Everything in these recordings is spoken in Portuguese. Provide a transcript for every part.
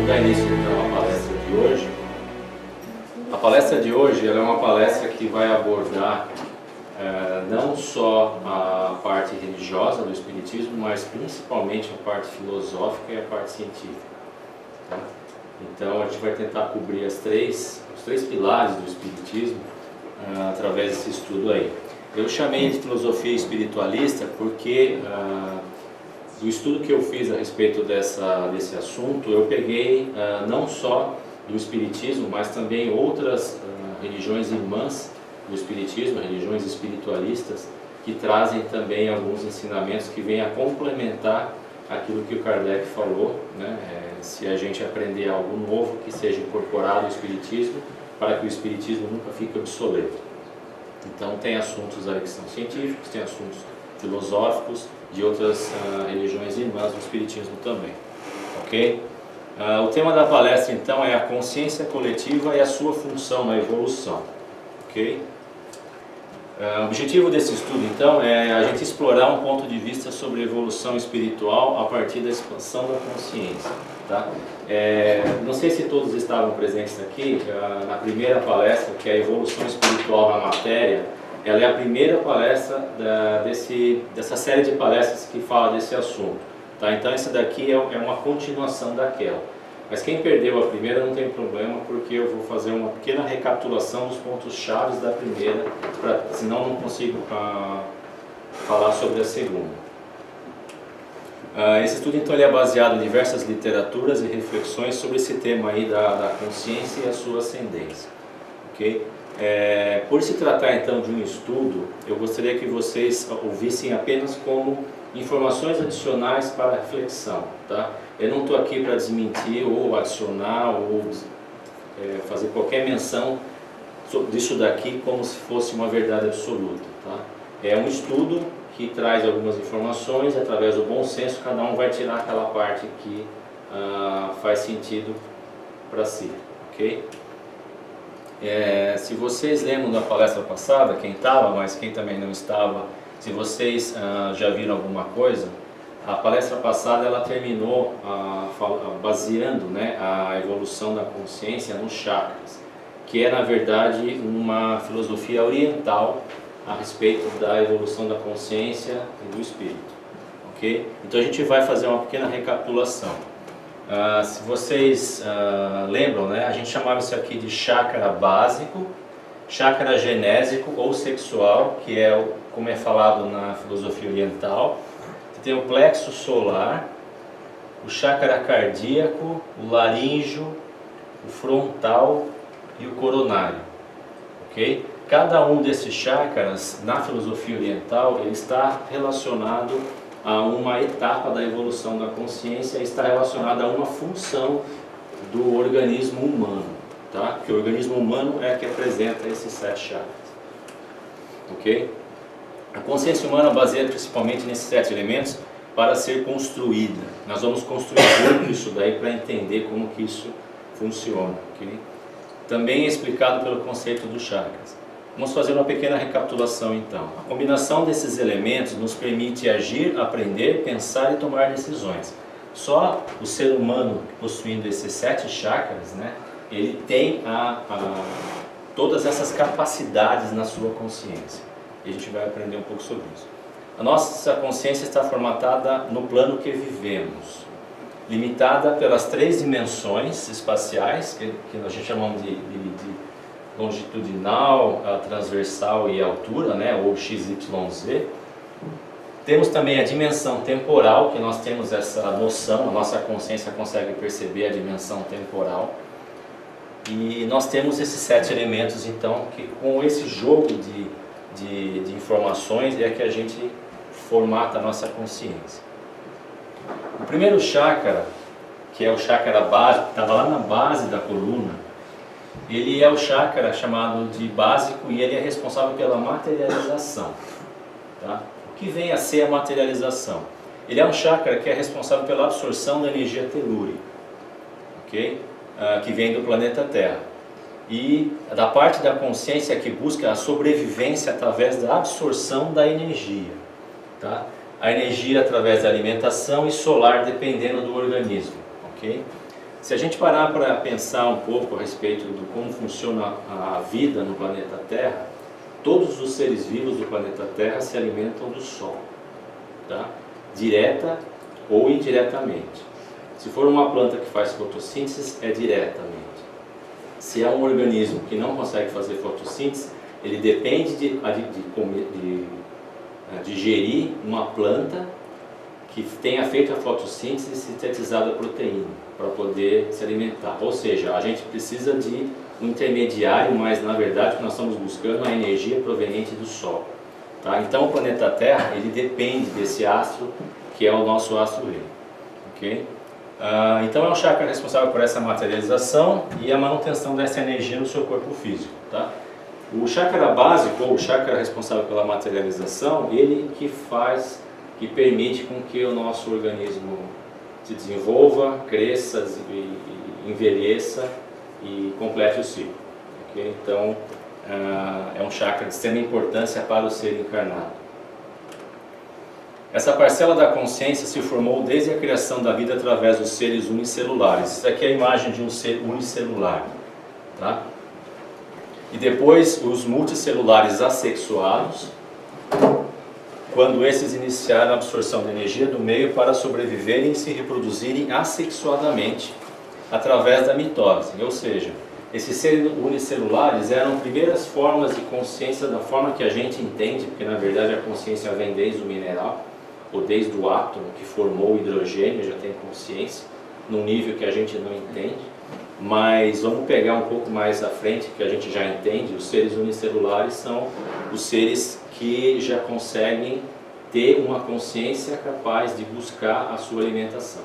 dar início então à palestra de hoje. A palestra de hoje ela é uma palestra que vai abordar não só a parte religiosa do Espiritismo, mas principalmente a parte filosófica e a parte científica. Tá? Então a gente vai tentar cobrir os três pilares do Espiritismo através desse estudo aí. Eu chamei de filosofia espiritualista porque do estudo que eu fiz a respeito desse assunto, eu peguei não só do Espiritismo, mas também outras religiões irmãs do Espiritismo, religiões espiritualistas, que trazem também alguns ensinamentos que vêm a complementar aquilo que o Kardec falou, né? Se a gente aprender algo novo, que seja incorporado ao Espiritismo, para que o Espiritismo nunca fique obsoleto. Então tem assuntos aí que são científicos, tem assuntos filosóficos, de outras religiões irmãs do Espiritismo também. Ok? O tema da palestra então é a consciência coletiva e a sua função na evolução. Ok? O objetivo desse estudo então é a gente explorar um ponto de vista sobre a evolução espiritual a partir da expansão da consciência. Tá? Não sei se todos estavam presentes aqui na primeira palestra, que é a evolução espiritual na matéria. Ela é a primeira palestra dessa série de palestras que fala desse assunto. Tá? Então essa daqui é uma continuação daquela. Mas quem perdeu a primeira não tem problema, porque eu vou fazer uma pequena recapitulação dos pontos chaves da primeira, senão não consigo falar sobre a segunda. Esse estudo então ele é baseado em diversas literaturas e reflexões sobre esse tema aí da consciência e a sua ascendência. Okay? Por se tratar então de um estudo, eu gostaria que vocês ouvissem apenas como informações adicionais para a reflexão. Tá? Eu não estou aqui para desmentir ou adicionar ou fazer qualquer menção disso daqui como se fosse uma verdade absoluta. Tá? É um estudo que traz algumas informações, através do bom senso, cada um vai tirar aquela parte que faz sentido para si. Ok? Se vocês lembram da palestra passada, quem estava, mas quem também não estava, se vocês já viram alguma coisa, a palestra passada ela terminou baseando, né, a evolução da consciência nos chakras, que é na verdade uma filosofia oriental a respeito da evolução da consciência e do espírito. Ok? Então a gente vai fazer uma pequena recapitulação. Se vocês lembram, né, a gente chamava isso aqui de chakra básico, chakra genésico ou sexual, que é como é falado na filosofia oriental. Tem o plexo solar, o chakra cardíaco, o laríngeo, o frontal e o coronário. Ok? Cada um desses chakras, na filosofia oriental, ele está relacionado a uma etapa da evolução da consciência, está relacionado a uma função do organismo humano, tá? Porque o organismo humano é que apresenta esses 7 chakras. Ok? A consciência humana baseia principalmente nesses 7 elementos para ser construída. Nós vamos construir junto isso daí para entender como que isso funciona. Okay? Também é explicado pelo conceito dos chakras. Vamos fazer uma pequena recapitulação então. A combinação desses elementos nos permite agir, aprender, pensar e tomar decisões. Só o ser humano possuindo esses 7 chakras, né, ele tem todas essas capacidades na sua consciência. E a gente vai aprender um pouco sobre isso. A nossa consciência está formatada no plano que vivemos, limitada pelas 3 dimensões espaciais, que a gente chama de longitudinal, transversal e altura, né, ou XYZ. Temos também a dimensão temporal, que nós temos essa noção, a nossa consciência consegue perceber a dimensão temporal. E nós temos esses 7 elementos, então, que com esse jogo de informações é que a gente formata a nossa consciência. O primeiro chakra, que é o chakra básico, que estava lá na base da coluna, ele é o chakra chamado de básico e ele é responsável pela materialização. Tá? O que vem a ser a materialização? Ele é um chakra que é responsável pela absorção da energia telúrica, okay? Que vem do planeta Terra. E da parte da consciência que busca a sobrevivência através da absorção da energia. Tá? A energia através da alimentação e solar dependendo do organismo. Okay? Se a gente parar para pensar um pouco a respeito de como funciona a vida no planeta Terra, todos os seres vivos do planeta Terra se alimentam do Sol, tá? Direta ou indiretamente. Se for uma planta que faz fotossíntese, é diretamente. Se é um organismo que não consegue fazer fotossíntese, ele depende de digerir uma planta que tenha feito a fotossíntese e sintetizado a proteína para poder se alimentar. Ou seja, a gente precisa de um intermediário, mas na verdade o que nós estamos buscando é a energia proveniente do Sol. Tá? Então o planeta Terra ele depende desse astro que é o nosso astro-rei. Okay? Então é um chakra responsável por essa materialização e a manutenção dessa energia no seu corpo físico. Tá? O chakra básico, ou o chakra responsável pela materialização, ele que permite com que o nosso organismo se desenvolva, cresça, envelheça e complete o ciclo. Okay? Então é um chakra de extrema importância para o ser encarnado. Essa parcela da consciência se formou desde a criação da vida através dos seres unicelulares. Isso aqui é a imagem de um ser unicelular. Tá? E depois os multicelulares assexuados, quando esses iniciaram a absorção de energia do meio para sobreviverem e se reproduzirem assexuadamente através da mitose. Ou seja, esses seres unicelulares eram primeiras formas de consciência da forma que a gente entende, porque na verdade a consciência vem desde o mineral, ou desde o átomo que formou o hidrogênio, já tem consciência, num nível que a gente não entende. Mas vamos pegar um pouco mais à frente, que a gente já entende, os seres unicelulares são os seres que já conseguem ter uma consciência capaz de buscar a sua alimentação.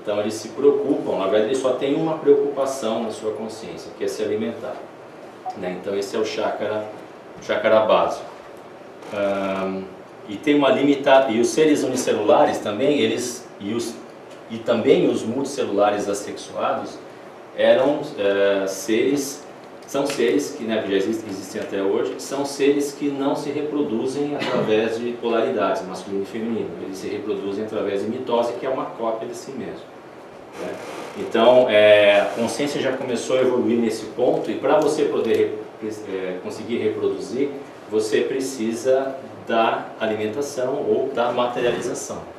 Então eles se preocupam, na verdade eles só têm uma preocupação na sua consciência, que é se alimentar. Né? Então esse é o chakra básico. E tem uma limitada, e os seres unicelulares também, e também os multicelulares assexuados, são seres que já existem até hoje, são seres que não se reproduzem através de polaridades, masculino e feminino. Eles se reproduzem através de mitose, que é uma cópia de si mesmo. Né? Então, a consciência já começou a evoluir nesse ponto, e para você poder conseguir reproduzir, você precisa da alimentação ou da materialização.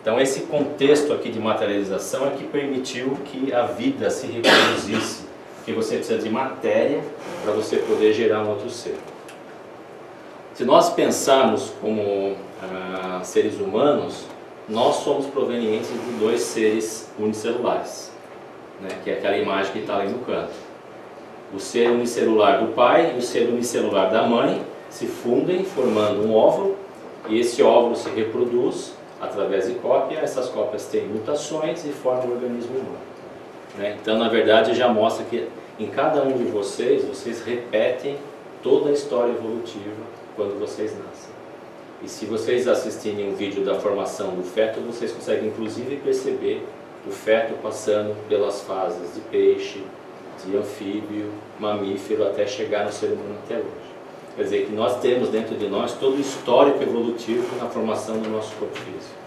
Então esse contexto aqui de materialização é que permitiu que a vida se reproduzisse, porque você precisa de matéria para você poder gerar um outro ser. Se nós pensarmos como seres humanos, nós somos provenientes de dois seres unicelulares, né, que é aquela imagem que está ali no canto. O ser unicelular do pai e o ser unicelular da mãe se fundem formando um óvulo, e esse óvulo se reproduz através de cópia. Essas cópias têm mutações e formam o organismo humano. Né? Então, na verdade, já mostra que em cada um de vocês repetem toda a história evolutiva quando vocês nascem. E se vocês assistirem um vídeo da formação do feto, vocês conseguem inclusive perceber o feto passando pelas fases de peixe, de anfíbio, mamífero, até chegar no ser humano até hoje. Quer dizer que nós temos dentro de nós todo o histórico evolutivo na formação do nosso corpo físico.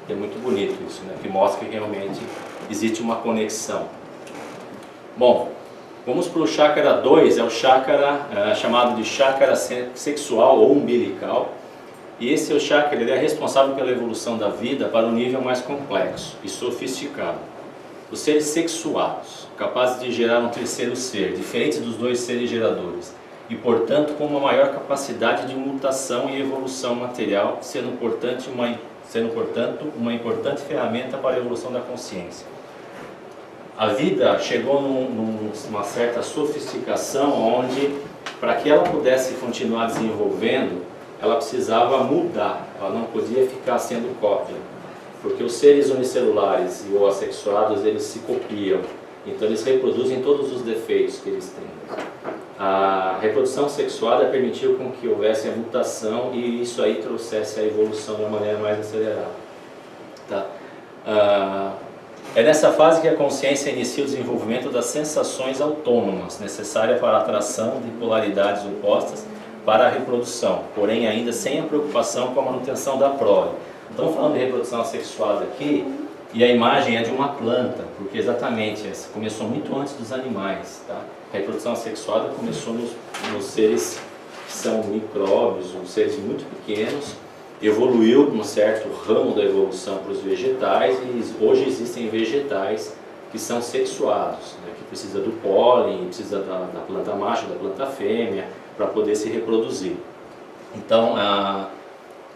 É muito bonito isso, né? Que mostra que realmente existe uma conexão. Bom, vamos para o chakra 2, é o chakra chamado de chakra sexual ou umbilical. E esse é o chakra, ele é responsável pela evolução da vida para um nível mais complexo e sofisticado. Os seres sexuados, capazes de gerar um terceiro ser, diferente dos dois seres geradores, e portanto com uma maior capacidade de mutação e evolução material, sendo portanto uma importante ferramenta para a evolução da consciência. A vida chegou numa certa sofisticação onde, para que ela pudesse continuar desenvolvendo, ela precisava mudar, ela não podia ficar sendo cópia, porque os seres unicelulares e ou assexuados, eles se copiam, então eles reproduzem todos os defeitos que eles têm. A reprodução sexuada permitiu com que houvesse a mutação e isso aí trouxesse a evolução de uma maneira mais acelerada. Tá? É nessa fase que a consciência inicia o desenvolvimento das sensações autônomas, necessárias para a atração de polaridades opostas para a reprodução, porém ainda sem a preocupação com a manutenção da prole. Estamos falando de reprodução assexuada aqui, E a imagem é de uma planta, porque exatamente essa começou muito antes dos animais, tá? A reprodução sexuada começou nos seres que são micróbios, os seres muito pequenos, evoluiu num certo ramo da evolução para os vegetais, e hoje existem vegetais que são sexuados, né? Que precisa do pólen, precisa da planta macho, da planta fêmea, para poder se reproduzir. Então,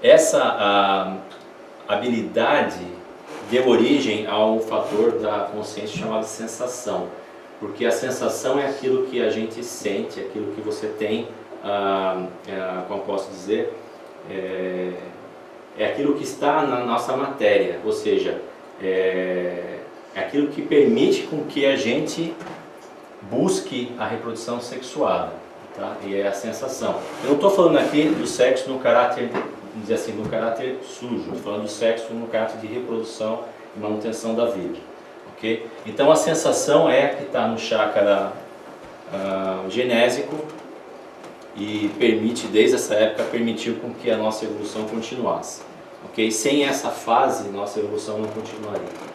essa habilidade deu origem a um fator da consciência chamado sensação, porque a sensação é aquilo que a gente sente, aquilo que você tem, como posso dizer, é aquilo que está na nossa matéria, ou seja, é aquilo que permite com que a gente busque a reprodução sexuada, tá? E é a sensação. Eu não estou falando aqui do sexo no caráter, vamos dizer assim, no caráter sujo, estou falando do sexo no caráter de reprodução e manutenção da vida, ok? Então a sensação é que está no chakra genésico e permite, desde essa época, permitiu com que a nossa evolução continuasse, ok? Sem essa fase, nossa evolução não continuaria.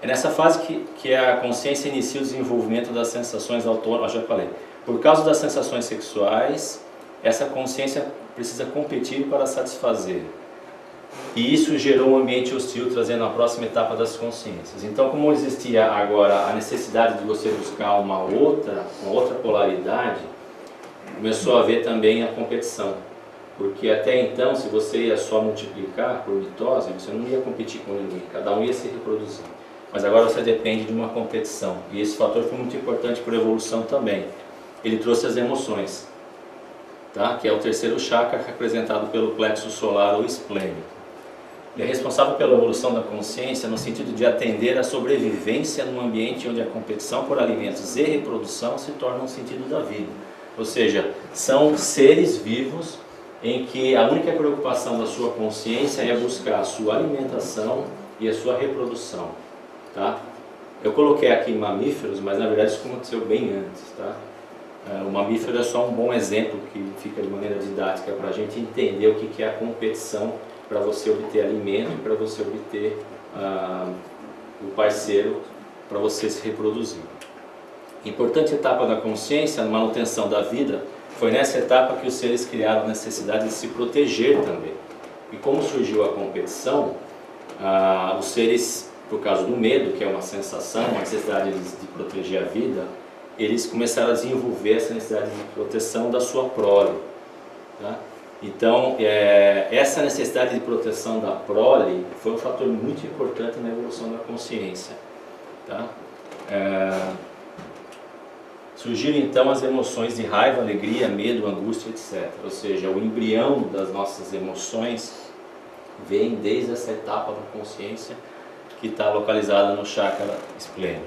É nessa fase que a consciência inicia o desenvolvimento das sensações autônomas, já falei. Por causa das sensações sexuais, essa consciência precisa competir para satisfazer. E isso gerou um ambiente hostil, trazendo a próxima etapa das consciências. Então, como existia agora a necessidade de você buscar uma outra polaridade, começou a haver também a competição. Porque até então, se você ia só multiplicar por mitose, você não ia competir com ninguém, cada um ia se reproduzir. Mas agora você depende de uma competição. E esse fator foi muito importante para a evolução também. Ele trouxe as emoções, tá? Que é o terceiro chakra, representado pelo plexo solar ou esplênico. Ele é responsável pela evolução da consciência no sentido de atender à sobrevivência num ambiente onde a competição por alimentos e reprodução se torna um sentido da vida. Ou seja, são seres vivos em que a única preocupação da sua consciência é buscar a sua alimentação e a sua reprodução. Tá? Eu coloquei aqui mamíferos, mas na verdade isso aconteceu bem antes. Tá? O mamífero é só um bom exemplo que fica de maneira didática para a gente entender o que é a competição para você obter alimento e para você obter o parceiro para você se reproduzir. Importante etapa da consciência, na manutenção da vida, foi nessa etapa que os seres criaram a necessidade de se proteger também. E como surgiu a competição, os seres, por causa do medo, que é uma sensação, uma necessidade de proteger a vida, eles começaram a desenvolver essa necessidade de proteção da sua prole. Tá? Então, essa necessidade de proteção da prole foi um fator muito importante na evolução da consciência. Tá? Surgiram então as emoções de raiva, alegria, medo, angústia, etc. Ou seja, o embrião das nossas emoções vem desde essa etapa da consciência que está localizada no chakra esplênico.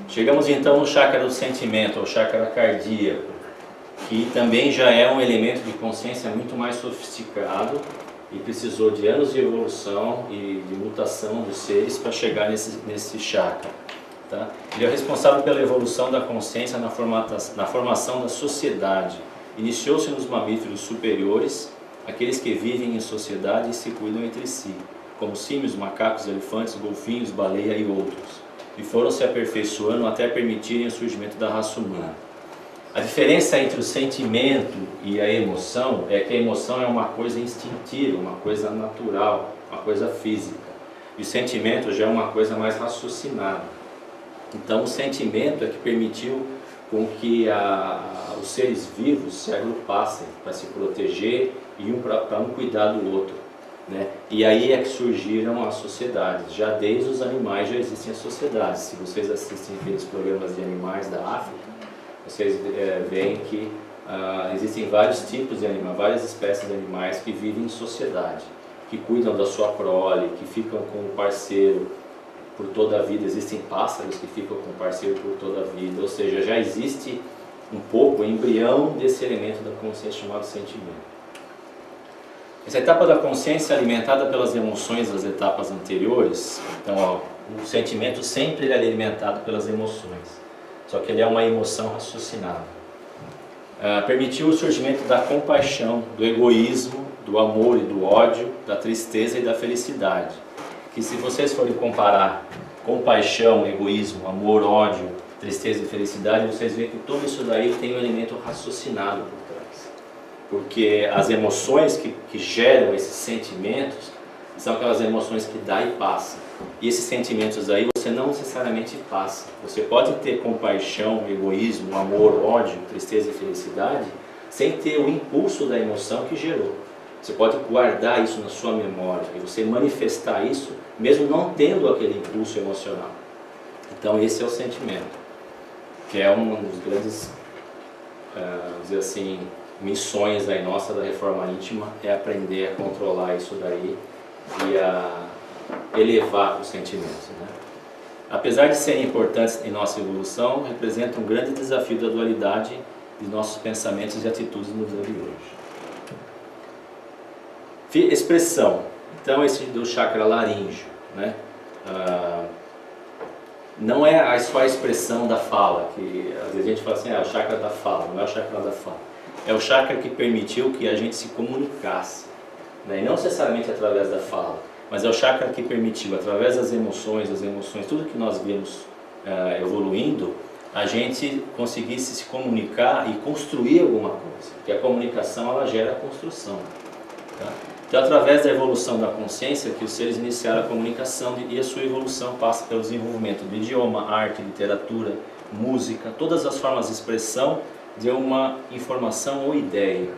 Chegamos então no chakra do sentimento, ou chakra cardíaco, que também já é um elemento de consciência muito mais sofisticado e precisou de anos de evolução e de mutação dos seres para chegar nesse chakra. Tá? Ele é responsável pela evolução da consciência na formação da sociedade. Iniciou-se nos mamíferos superiores, aqueles que vivem em sociedade e se cuidam entre si, como símios, macacos, elefantes, golfinhos, baleia e outros, e foram se aperfeiçoando até permitirem o surgimento da raça humana. A diferença entre o sentimento e a emoção é que a emoção é uma coisa instintiva, uma coisa natural, uma coisa física, e o sentimento já é uma coisa mais raciocinada. Então o sentimento é que permitiu com que os seres vivos se agrupassem para se proteger e para um cuidar do outro. Né? E aí é que surgiram as sociedades. Já desde os animais já existem as sociedades. Se vocês assistem aqueles programas de animais da África, vocês veem que existem vários tipos de animais, várias espécies de animais que vivem em sociedade, que cuidam da sua prole, que ficam com o parceiro por toda a vida. Existem pássaros que ficam com o parceiro por toda a vida, ou seja, já existe um pouco o embrião desse elemento da consciência chamado sentimento. Essa etapa da consciência é alimentada pelas emoções das etapas anteriores. Então, o sentimento sempre é alimentado pelas emoções, só que ele é uma emoção raciocinada. Permitiu o surgimento da compaixão, do egoísmo, do amor e do ódio, da tristeza e da felicidade. que se vocês forem comparar compaixão, egoísmo, amor, ódio, tristeza e felicidade, vocês veem que tudo isso daí tem um elemento raciocinado por trás. Porque as emoções que geram esses sentimentos são aquelas emoções que dá e passa. E esses sentimentos aí você não necessariamente passa. Você pode ter compaixão, egoísmo, amor, ódio, tristeza e felicidade sem ter o impulso da emoção que gerou. Você pode guardar isso na sua memória e você manifestar isso mesmo não tendo aquele impulso emocional. Então esse é o sentimento, que é uma das grandes, vamos dizer assim, missões aí nossa da reforma íntima, é aprender a controlar isso daí e a elevar os sentimentos, né? Apesar de serem importantes em nossa evolução, representam um grande desafio da dualidade de nossos pensamentos e atitudes no dia de hoje. Expressão. Então esse do chakra laríngeo, né? Não é só a expressão da fala, que às vezes a gente fala assim, é o chakra da fala, não é o chakra da fala. É o chakra que permitiu que a gente se comunicasse, né? E não necessariamente através da fala, mas é o chakra que permitiu, através das emoções, tudo que nós vimos evoluindo, a gente conseguisse se comunicar e construir alguma coisa, porque a comunicação ela gera construção, tá? Então, através da evolução da consciência, que os seres iniciaram a comunicação e a sua evolução passa pelo desenvolvimento do idioma, arte, literatura, música, todas as formas de expressão de uma informação ou ideia.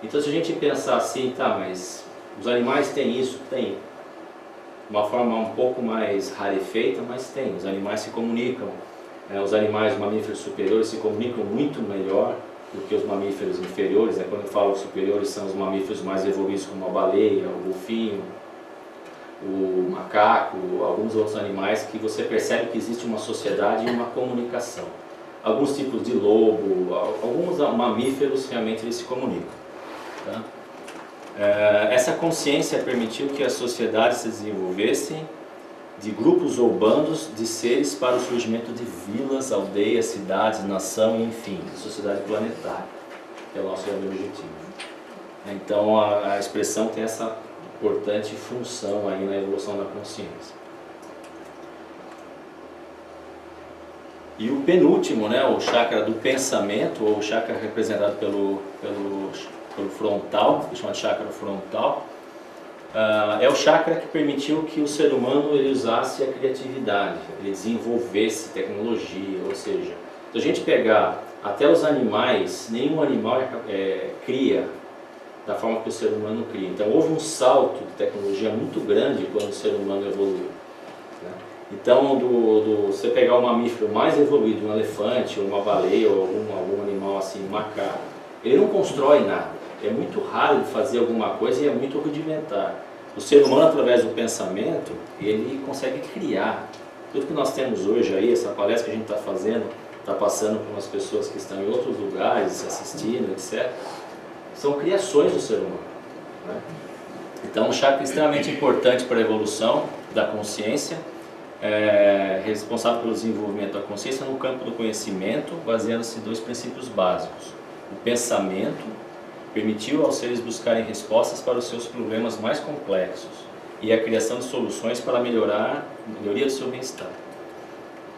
Então, se a gente pensar assim, tá, mas os animais têm isso? Tem. De uma forma um pouco mais rarefeita, mas tem. Os animais se comunicam. Os animais mamíferos superiores se comunicam muito melhor do que os mamíferos inferiores. Quando eu falo superiores, são os mamíferos mais evoluídos, como a baleia, o golfinho, o macaco, alguns outros animais que você percebe que existe uma sociedade e uma comunicação. Alguns tipos de lobo, alguns mamíferos realmente eles se comunicam, tá? Essa consciência permitiu que as sociedades se desenvolvessem de grupos ou bandos de seres para o surgimento de vilas, aldeias, cidades, nação e enfim, sociedade planetária, que é o nosso grande objetivo. Então a expressão tem essa importante função aí na evolução da consciência. E o penúltimo, né, o chakra do pensamento, ou o chakra representado pelo frontal, que chama de chakra frontal, é o chakra que permitiu que o ser humano ele usasse a criatividade, ele desenvolvesse tecnologia, ou seja, se a gente pegar até os animais, nenhum animal cria da forma que o ser humano cria. Então houve um salto de tecnologia muito grande quando o ser humano evoluiu, né? Então você pegar o mamífero mais evoluído, um elefante, ou uma baleia, ou algum animal assim, um macaco, ele não constrói nada. É muito raro de fazer alguma coisa e é muito rudimentar. O ser humano, através do pensamento, ele consegue criar. Tudo que nós temos hoje aí, essa palestra que a gente está fazendo, está passando por umas pessoas que estão em outros lugares, assistindo, etc. São criações do ser humano, né? Então, um chakra extremamente importante para a evolução da consciência, responsável pelo desenvolvimento da consciência no campo do conhecimento, baseando-se em dois princípios básicos. O pensamento permitiu aos seres buscarem respostas para os seus problemas mais complexos e a criação de soluções para a melhoria do seu bem-estar.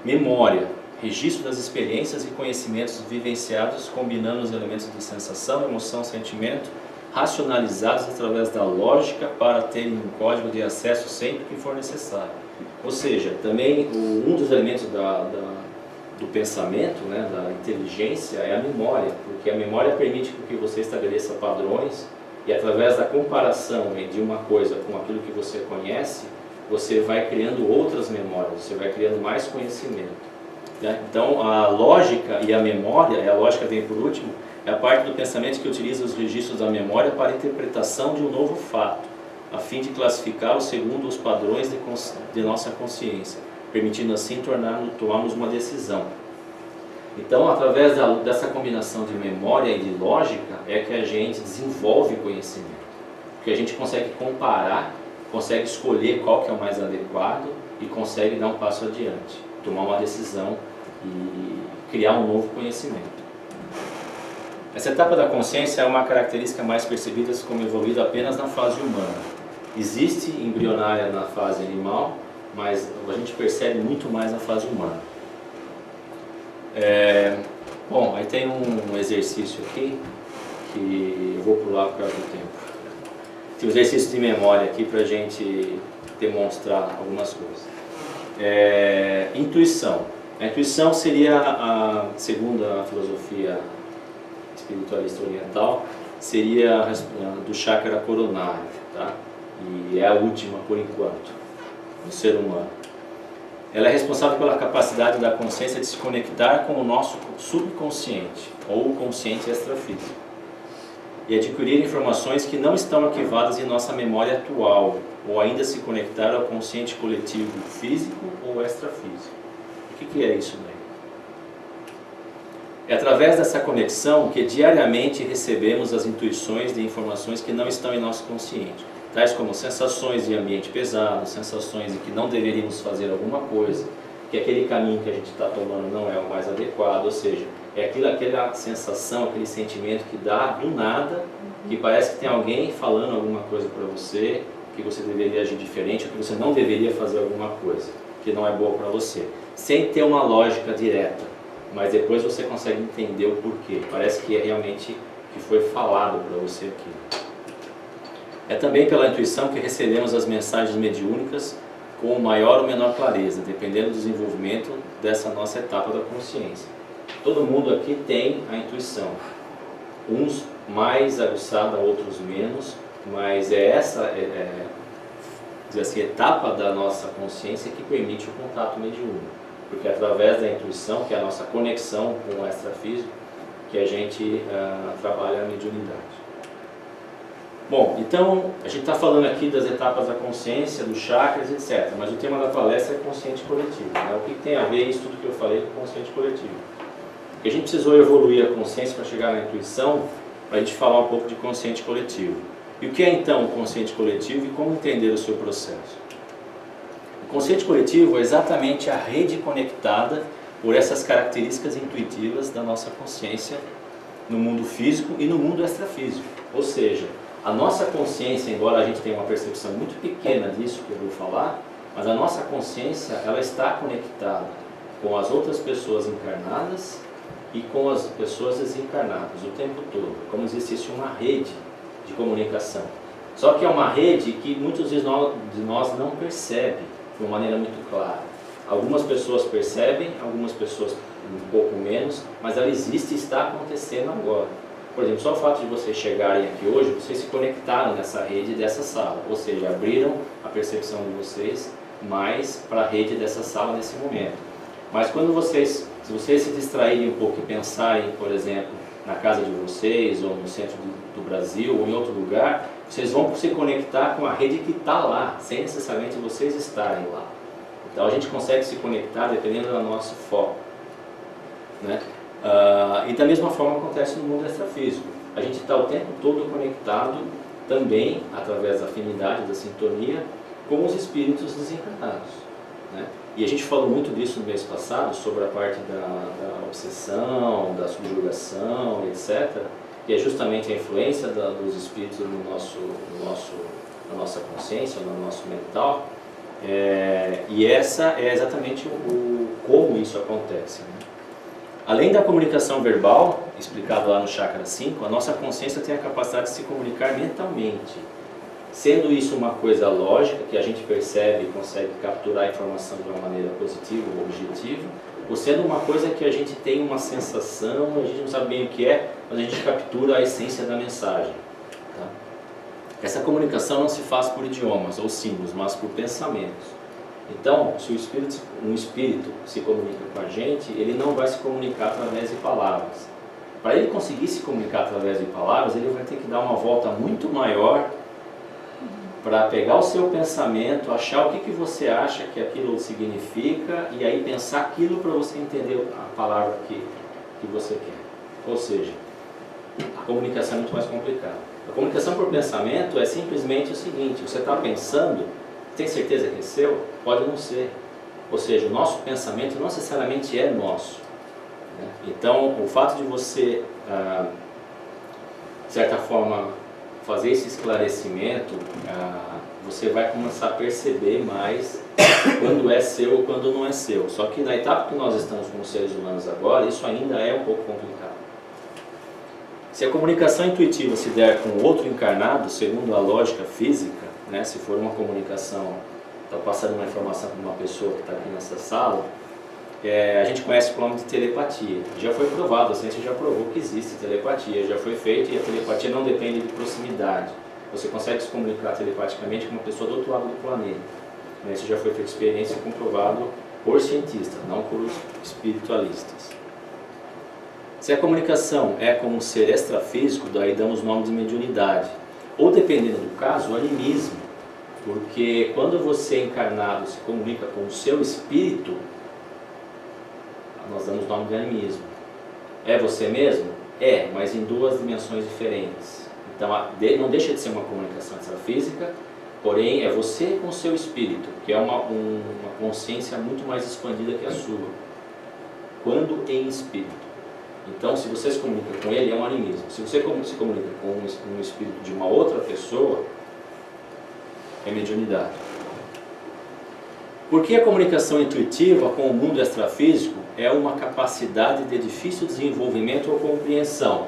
Memória, registro das experiências e conhecimentos vivenciados, combinando os elementos de sensação, emoção, sentimento, racionalizados através da lógica para terem um código de acesso sempre que for necessário. Ou seja, também um dos elementos do pensamento, né, da inteligência, é a memória, porque a memória permite que você estabeleça padrões e através da comparação de uma coisa com aquilo que você conhece, você vai criando outras memórias, você vai criando mais conhecimento, né? Então a lógica e a memória, a lógica vem por último, é a parte do pensamento que utiliza os registros da memória para a interpretação de um novo fato, a fim de classificá-lo segundo os padrões de nossa consciência, permitindo assim tomarmos uma decisão. Então, através dessa combinação de memória e de lógica, é que a gente desenvolve conhecimento. Porque a gente consegue comparar, consegue escolher qual que é o mais adequado e consegue dar um passo adiante, tomar uma decisão e criar um novo conhecimento. Essa etapa da consciência é uma característica mais percebida como evoluída apenas na fase humana. Existe embrionária na fase animal, mas a gente percebe muito mais na fase humana. Bom, aí tem um exercício aqui, que eu vou pular por causa do tempo. Tem um exercício de memória aqui para a gente demonstrar algumas coisas. Intuição. A intuição seria, segundo a filosofia espiritualista oriental, seria do chakra coronário, tá? E é a última por enquanto, do ser humano. Ela é responsável pela capacidade da consciência de se conectar com o nosso subconsciente, ou o consciente extrafísico, e adquirir informações que não estão arquivadas em nossa memória atual, ou ainda se conectar ao consciente coletivo físico ou extrafísico. O que é isso daí? É através dessa conexão que diariamente recebemos as intuições de informações que não estão em nosso consciente, tais como sensações de ambiente pesado, sensações de que não deveríamos fazer alguma coisa, que aquele caminho que a gente está tomando não é o mais adequado, ou seja, é aquela sensação, aquele sentimento que dá do nada, que parece que tem alguém falando alguma coisa para você, que você deveria agir diferente, ou que você não deveria fazer alguma coisa, que não é boa para você, sem ter uma lógica direta, mas depois você consegue entender o porquê, parece que é realmente que foi falado para você aqui. É também pela intuição que recebemos as mensagens mediúnicas com maior ou menor clareza, dependendo do desenvolvimento dessa nossa etapa da consciência. Todo mundo aqui tem a intuição, uns mais aguçada, outros menos, mas é essa dizer assim, etapa da nossa consciência que permite o contato mediúnico, porque é através da intuição, que é a nossa conexão com o extrafísico, que a gente trabalha a mediunidade. Bom, então a gente está falando aqui das etapas da consciência, dos chakras, etc. Mas o tema da palestra é consciente coletivo, né? O que tem a ver isso tudo que eu falei com consciente coletivo? Porque a gente precisou evoluir a consciência para chegar na intuição, para a gente falar um pouco de consciente coletivo. E o que é então o consciente coletivo e como entender o seu processo? O consciente coletivo é exatamente a rede conectada por essas características intuitivas da nossa consciência no mundo físico e no mundo extrafísico. Ou seja, a nossa consciência, embora a gente tenha uma percepção muito pequena disso que eu vou falar, mas a nossa consciência ela está conectada com as outras pessoas encarnadas e com as pessoas desencarnadas o tempo todo, como se existisse uma rede de comunicação. Só que é uma rede que muitos de nós não percebem de uma maneira muito clara. Algumas pessoas percebem, algumas pessoas um pouco menos, mas ela existe e está acontecendo agora. Por exemplo, só o fato de vocês chegarem aqui hoje, vocês se conectaram nessa rede dessa sala, ou seja, abriram a percepção de vocês mais para a rede dessa sala nesse momento. Mas quando se vocês se distraírem um pouco e pensarem, por exemplo, na casa de vocês, ou no centro do Brasil, ou em outro lugar, vocês vão se conectar com a rede que está lá, sem necessariamente vocês estarem lá. Então a gente consegue se conectar dependendo do nosso foco, né? E da mesma forma acontece no mundo extrafísico. A gente está o tempo todo conectado também, através da afinidade, da sintonia, com os espíritos desencarnados, né? E a gente falou muito disso no mês passado, sobre a parte da obsessão, da subjugação, etc., que é justamente a influência dos espíritos na nossa consciência, no nosso mental, e essa é exatamente como isso acontece, né? Além da comunicação verbal, explicado lá no chakra 5, a nossa consciência tem a capacidade de se comunicar mentalmente. Sendo isso uma coisa lógica, que a gente percebe e consegue capturar a informação de uma maneira positiva ou objetiva, ou sendo uma coisa que a gente tem uma sensação, a gente não sabe bem o que é, mas a gente captura a essência da mensagem, tá? Essa comunicação não se faz por idiomas ou símbolos, mas por pensamentos. Então, se um espírito se comunica com a gente, ele não vai se comunicar através de palavras. Para ele conseguir se comunicar através de palavras, ele vai ter que dar uma volta muito maior para pegar o seu pensamento, achar o que você acha que aquilo significa e aí pensar aquilo para você entender a palavra que você quer. Ou seja, a comunicação é muito mais complicada. A comunicação por pensamento é simplesmente o seguinte: você está pensando, tem certeza que é seu? Pode não ser. Ou seja, o nosso pensamento não necessariamente é nosso, né? Então, o fato de você, de certa forma, fazer esse esclarecimento, você vai começar a perceber mais quando é seu ou quando não é seu. Só que na etapa que nós estamos como seres humanos agora, isso ainda é um pouco complicado. Se a comunicação intuitiva se der com outro encarnado, segundo a lógica física, né, se for uma comunicação, está passando uma informação para uma pessoa que está aqui nessa sala, a gente conhece o nome de telepatia. Já foi provado, a ciência já provou que existe telepatia, já foi feito, e a telepatia não depende de proximidade. Você consegue se comunicar telepaticamente com uma pessoa do outro lado do planeta. Isso já foi feita experiência e comprovado por cientistas, não por espiritualistas. Se a comunicação é com um ser extrafísico, daí damos o nome de mediunidade. Ou, dependendo do caso, o animismo. Porque quando você encarnado se comunica com o seu espírito, nós damos o nome de animismo. É você mesmo? É, mas em duas dimensões diferentes. Então não deixa de ser uma comunicação extrafísica, porém é você com o seu espírito, que é uma consciência muito mais expandida que a sua, quando em espírito. Então, se você se comunica com ele, é um animismo. Se você se comunica com um espírito de uma outra pessoa, é mediunidade. Porque a comunicação intuitiva com o mundo extrafísico é uma capacidade de difícil desenvolvimento ou compreensão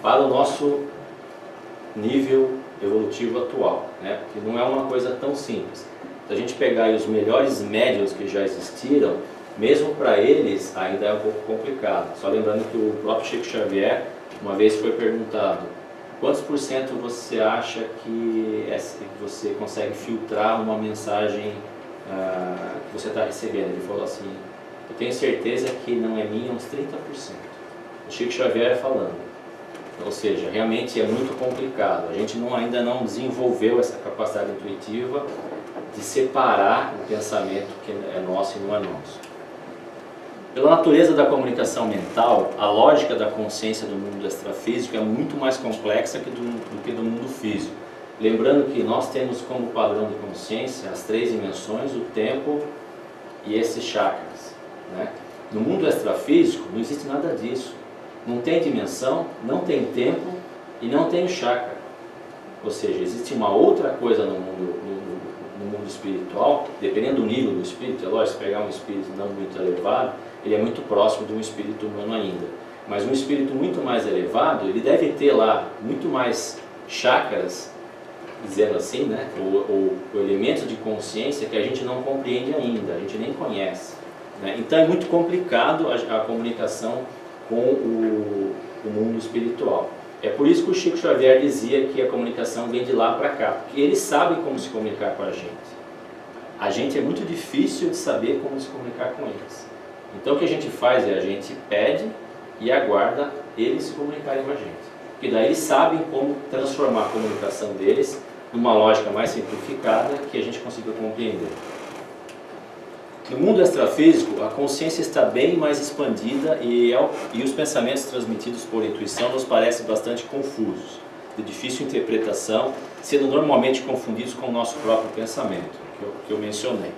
para o nosso nível evolutivo atual, né? Porque não é uma coisa tão simples. Se a gente pegar aí os melhores médiuns que já existiram, mesmo para eles ainda é um pouco complicado. Só lembrando que o próprio Chico Xavier uma vez foi perguntado: quantos por cento você acha que você consegue filtrar uma mensagem que você está recebendo? Ele falou assim: eu tenho certeza que não é minha, uns 30%. O Chico Xavier falando. Ou seja, realmente é muito complicado. A gente ainda não desenvolveu essa capacidade intuitiva de separar o pensamento que é nosso e não é nosso. Pela natureza da comunicação mental, a lógica da consciência do mundo extrafísico é muito mais complexa do que do mundo físico. Lembrando que nós temos como padrão de consciência as três dimensões, o tempo e esses chakras, né? No mundo extrafísico não existe nada disso. Não tem dimensão, não tem tempo e não tem o chakra. Ou seja, existe uma outra coisa no mundo espiritual, dependendo do nível do espírito. É lógico, se pegar um espírito não muito elevado, ele é muito próximo de um espírito humano ainda. Mas um espírito muito mais elevado, ele deve ter lá muito mais chakras, dizendo assim, né? Ou elementos de consciência que a gente não compreende ainda, a gente nem conhece, né? Então é muito complicado a comunicação com o mundo espiritual. É por isso que o Chico Xavier dizia que a comunicação vem de lá para cá, porque eles sabem como se comunicar com a gente. A gente é muito difícil de saber como se comunicar com eles. Então o que a gente faz é a gente pede e aguarda eles se comunicarem com a gente. Porque daí eles sabem como transformar a comunicação deles numa lógica mais simplificada que a gente consiga compreender. No mundo extrafísico, a consciência está bem mais expandida e os pensamentos transmitidos por intuição nos parecem bastante confusos, de difícil interpretação, sendo normalmente confundidos com o nosso próprio pensamento, que eu mencionei.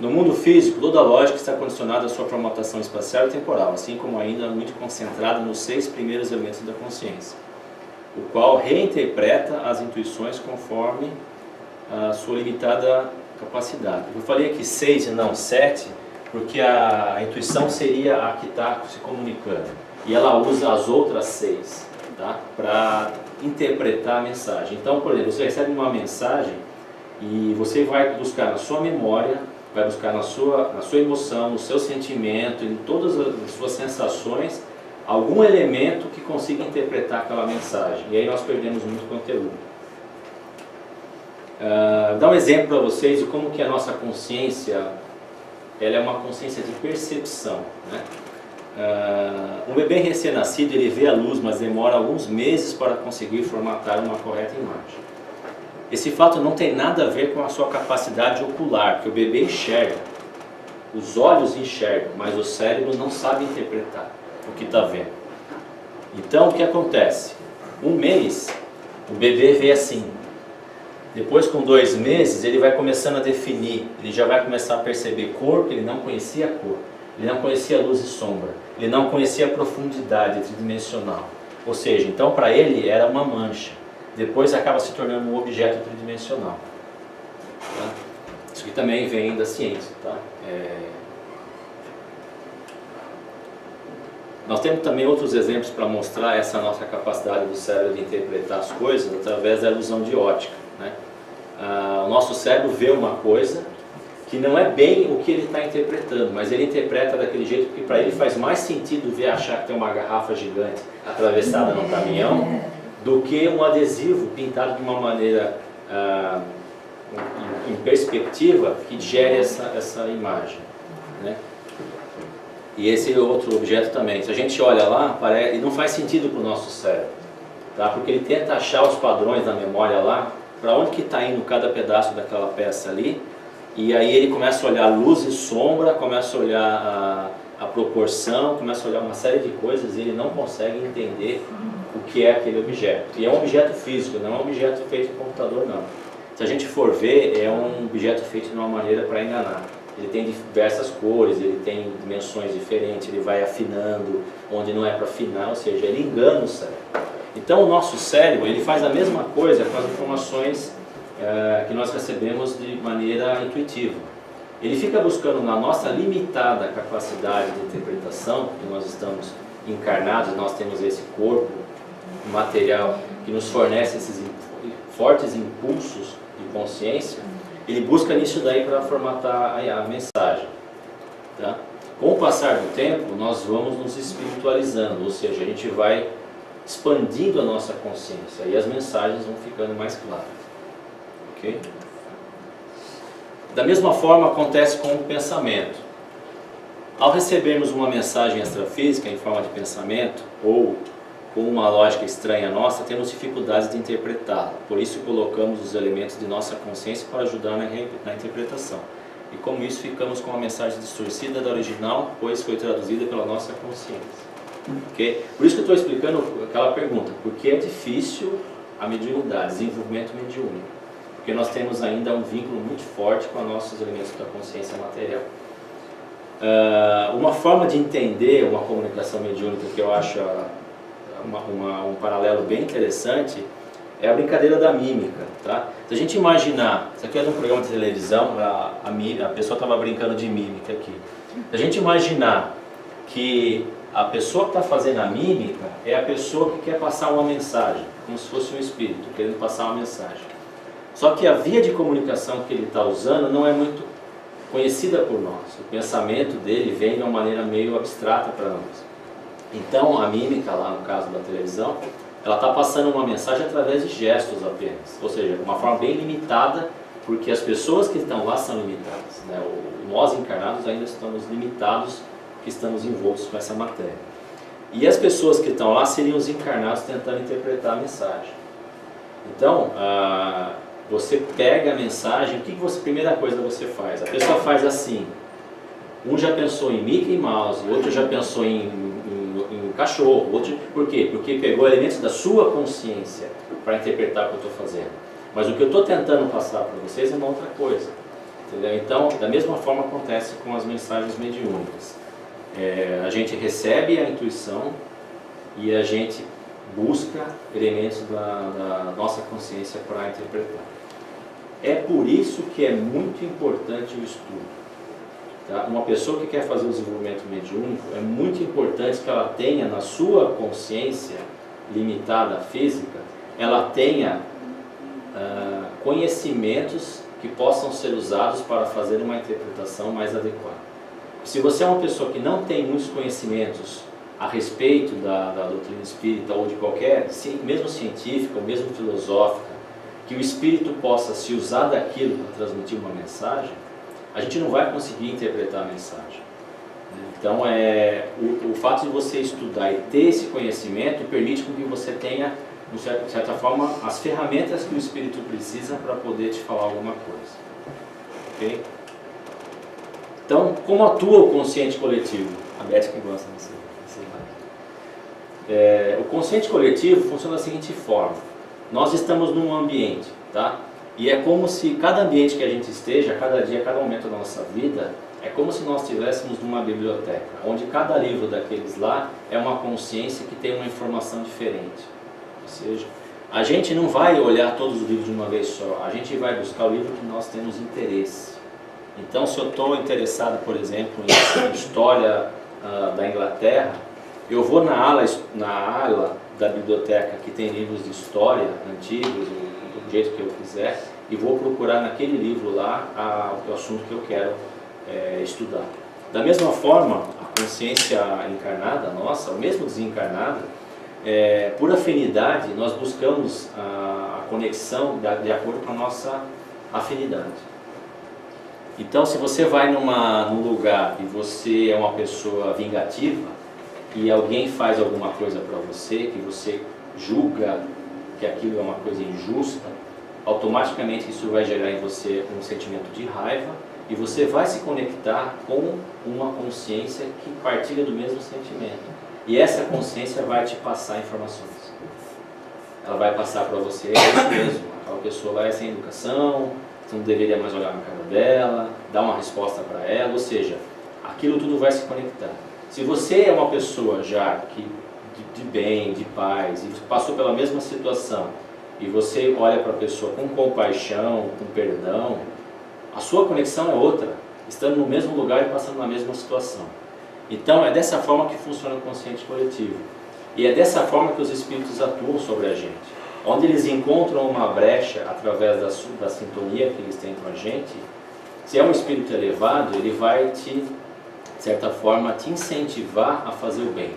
No mundo físico, toda a lógica está condicionada à sua formatação espacial e temporal, assim como ainda muito concentrada nos 6 primeiros elementos da consciência, o qual reinterpreta as intuições conforme a sua limitada capacidade. Eu falei aqui 6 e não 7, porque a intuição seria a que está se comunicando, e ela usa as outras 6, tá? Para interpretar a mensagem. Então, por exemplo, você recebe uma mensagem e você vai buscar na sua memória, vai buscar na sua emoção, no seu sentimento, em todas as suas sensações, algum elemento que consiga interpretar aquela mensagem. E aí nós perdemos muito conteúdo. Dar um exemplo para vocês de como que a nossa consciência, ela é uma consciência de percepção, né? Um bebê recém-nascido, ele vê a luz, mas demora alguns meses para conseguir formatar uma correta imagem. Esse fato não tem nada a ver com a sua capacidade ocular, porque o bebê enxerga, os olhos enxergam, mas o cérebro não sabe interpretar o que está vendo. Então o que acontece? Um mês, o bebê vê assim. Depois, com 2 meses, ele vai começando a definir, ele já vai começar a perceber cor, porque ele não conhecia a cor, ele não conhecia luz e sombra, ele não conhecia a profundidade tridimensional. Ou seja, então para ele era uma mancha. depois acaba se tornando um objeto tridimensional. Tá? Isso aqui também vem da ciência. Tá? Nós temos também outros exemplos para mostrar essa nossa capacidade do cérebro de interpretar as coisas através da ilusão de ótica. Né? O nosso cérebro vê uma coisa que não é bem o que ele está interpretando, mas ele interpreta daquele jeito que para ele faz mais sentido ver achar que tem uma garrafa gigante atravessada num caminhão do que um adesivo pintado de uma maneira em perspectiva que gere essa imagem. Né? E esse é outro objeto também. Se a gente olha lá, ele não faz sentido para o nosso cérebro, tá? Porque ele tenta achar os padrões da memória lá, para onde que está indo cada pedaço daquela peça ali, e aí ele começa a olhar luz e sombra, começa a olhar a proporção, começa a olhar uma série de coisas e ele não consegue entender o que é aquele objeto. E é um objeto físico, não é um objeto feito em computador, não. Se a gente for ver, é um objeto feito de uma maneira para enganar. Ele tem diversas cores, ele tem dimensões diferentes, ele vai afinando onde não é para afinar, ou seja, ele engana o cérebro. Então o nosso cérebro, ele faz a mesma coisa com as informações que nós recebemos de maneira intuitiva. Ele fica buscando na nossa limitada capacidade de interpretação, que nós estamos encarnados, nós temos esse corpo material que nos fornece esses fortes impulsos de consciência, ele busca nisso daí para formatar a mensagem. Tá? Com o passar do tempo, nós vamos nos espiritualizando, ou seja, a gente vai expandindo a nossa consciência e as mensagens vão ficando mais claras. Okay? Da mesma forma acontece com o pensamento. Ao recebermos uma mensagem extrafísica em forma de pensamento ou com uma lógica estranha nossa, temos dificuldades de interpretá-la. Por isso colocamos os elementos de nossa consciência para ajudar na interpretação. E como isso, ficamos com a mensagem distorcida da original, pois foi traduzida pela nossa consciência. Okay? Por isso que eu estou explicando aquela pergunta, por que é difícil a mediunidade, desenvolvimento mediúnico? Porque nós temos ainda um vínculo muito forte com os nossos elementos da consciência material. Uma forma de entender uma comunicação mediúnica que eu acho um paralelo bem interessante é a brincadeira da mímica. Tá? Se a gente imaginar, isso aqui é de um programa de televisão, a pessoa estava brincando de mímica aqui. Se a gente imaginar que a pessoa que está fazendo a mímica é a pessoa que quer passar uma mensagem, como se fosse um espírito querendo passar uma mensagem. Só que a via de comunicação que ele está usando não é muito conhecida por nós. O pensamento dele vem de uma maneira meio abstrata para nós. Então a mímica, lá no caso da televisão, ela está passando uma mensagem através de gestos apenas. Ou seja, de uma forma bem limitada, porque as pessoas que estão lá são limitadas. Né? Nós encarnados ainda estamos limitados, que estamos envoltos com essa matéria. E as pessoas que estão lá seriam os encarnados tentando interpretar a mensagem. Então, você pega a mensagem, primeira coisa você faz? A pessoa faz assim, um já pensou em Mickey Mouse, o outro já pensou em cachorro, outro, por quê? Porque pegou elementos da sua consciência para interpretar o que eu estou fazendo. Mas o que eu estou tentando passar para vocês é uma outra coisa. Entendeu? Então, da mesma forma acontece com as mensagens mediúnicas. A gente recebe a intuição e a gente busca elementos da nossa consciência para interpretar. É por isso que é muito importante o estudo. Tá? Uma pessoa que quer fazer o desenvolvimento mediúnico, é muito importante que ela tenha na sua consciência limitada física, ela tenha conhecimentos que possam ser usados para fazer uma interpretação mais adequada. Se você é uma pessoa que não tem muitos conhecimentos a respeito da doutrina espírita ou de qualquer, mesmo científica ou mesmo filosófica, que o espírito possa se usar daquilo para transmitir uma mensagem, a gente não vai conseguir interpretar a mensagem. Então, o fato de você estudar e ter esse conhecimento permite que você tenha, de certa forma, as ferramentas que o espírito precisa para poder te falar alguma coisa. Ok? Então, como atua o consciente coletivo? A Beth que gosta desse o consciente coletivo funciona da seguinte forma. Nós estamos num ambiente, tá? E é como se cada ambiente que a gente esteja, cada dia, cada momento da nossa vida, é como se nós estivéssemos numa biblioteca, onde cada livro daqueles lá é uma consciência que tem uma informação diferente. Ou seja, A gente não vai olhar todos os livros de uma vez só, a gente vai buscar o livro que nós temos interesse. Então, se eu estou interessado, por exemplo, em história da Inglaterra, eu vou na ala da biblioteca que tem livros de história antigos, do jeito que eu quiser, e vou procurar naquele livro lá o assunto que eu quero estudar. Da mesma forma, a consciência encarnada nossa, ou mesmo desencarnada, por afinidade, nós buscamos a conexão de acordo com a nossa afinidade. Então, se você vai num lugar e você é uma pessoa vingativa e alguém faz alguma coisa para você, que você julga que aquilo é uma coisa injusta, automaticamente isso vai gerar em você um sentimento de raiva e você vai se conectar com uma consciência que partilha do mesmo sentimento. E essa consciência vai te passar informações. Ela vai passar para você, isso mesmo, aquela pessoa lá é sem educação, você não deveria mais olhar na cara dela, dar uma resposta para ela, ou seja, aquilo tudo vai se conectar. Se você é uma pessoa já de bem, de paz, e passou pela mesma situação, e você olha para a pessoa com compaixão, com perdão, a sua conexão é outra, estando no mesmo lugar e passando na mesma situação. Então é dessa forma que funciona o consciente coletivo. E é dessa forma que os espíritos atuam sobre a gente. Onde eles encontram uma brecha através da sintonia que eles têm com a gente, se é um espírito elevado, ele vai de certa forma, te incentivar a fazer o bem.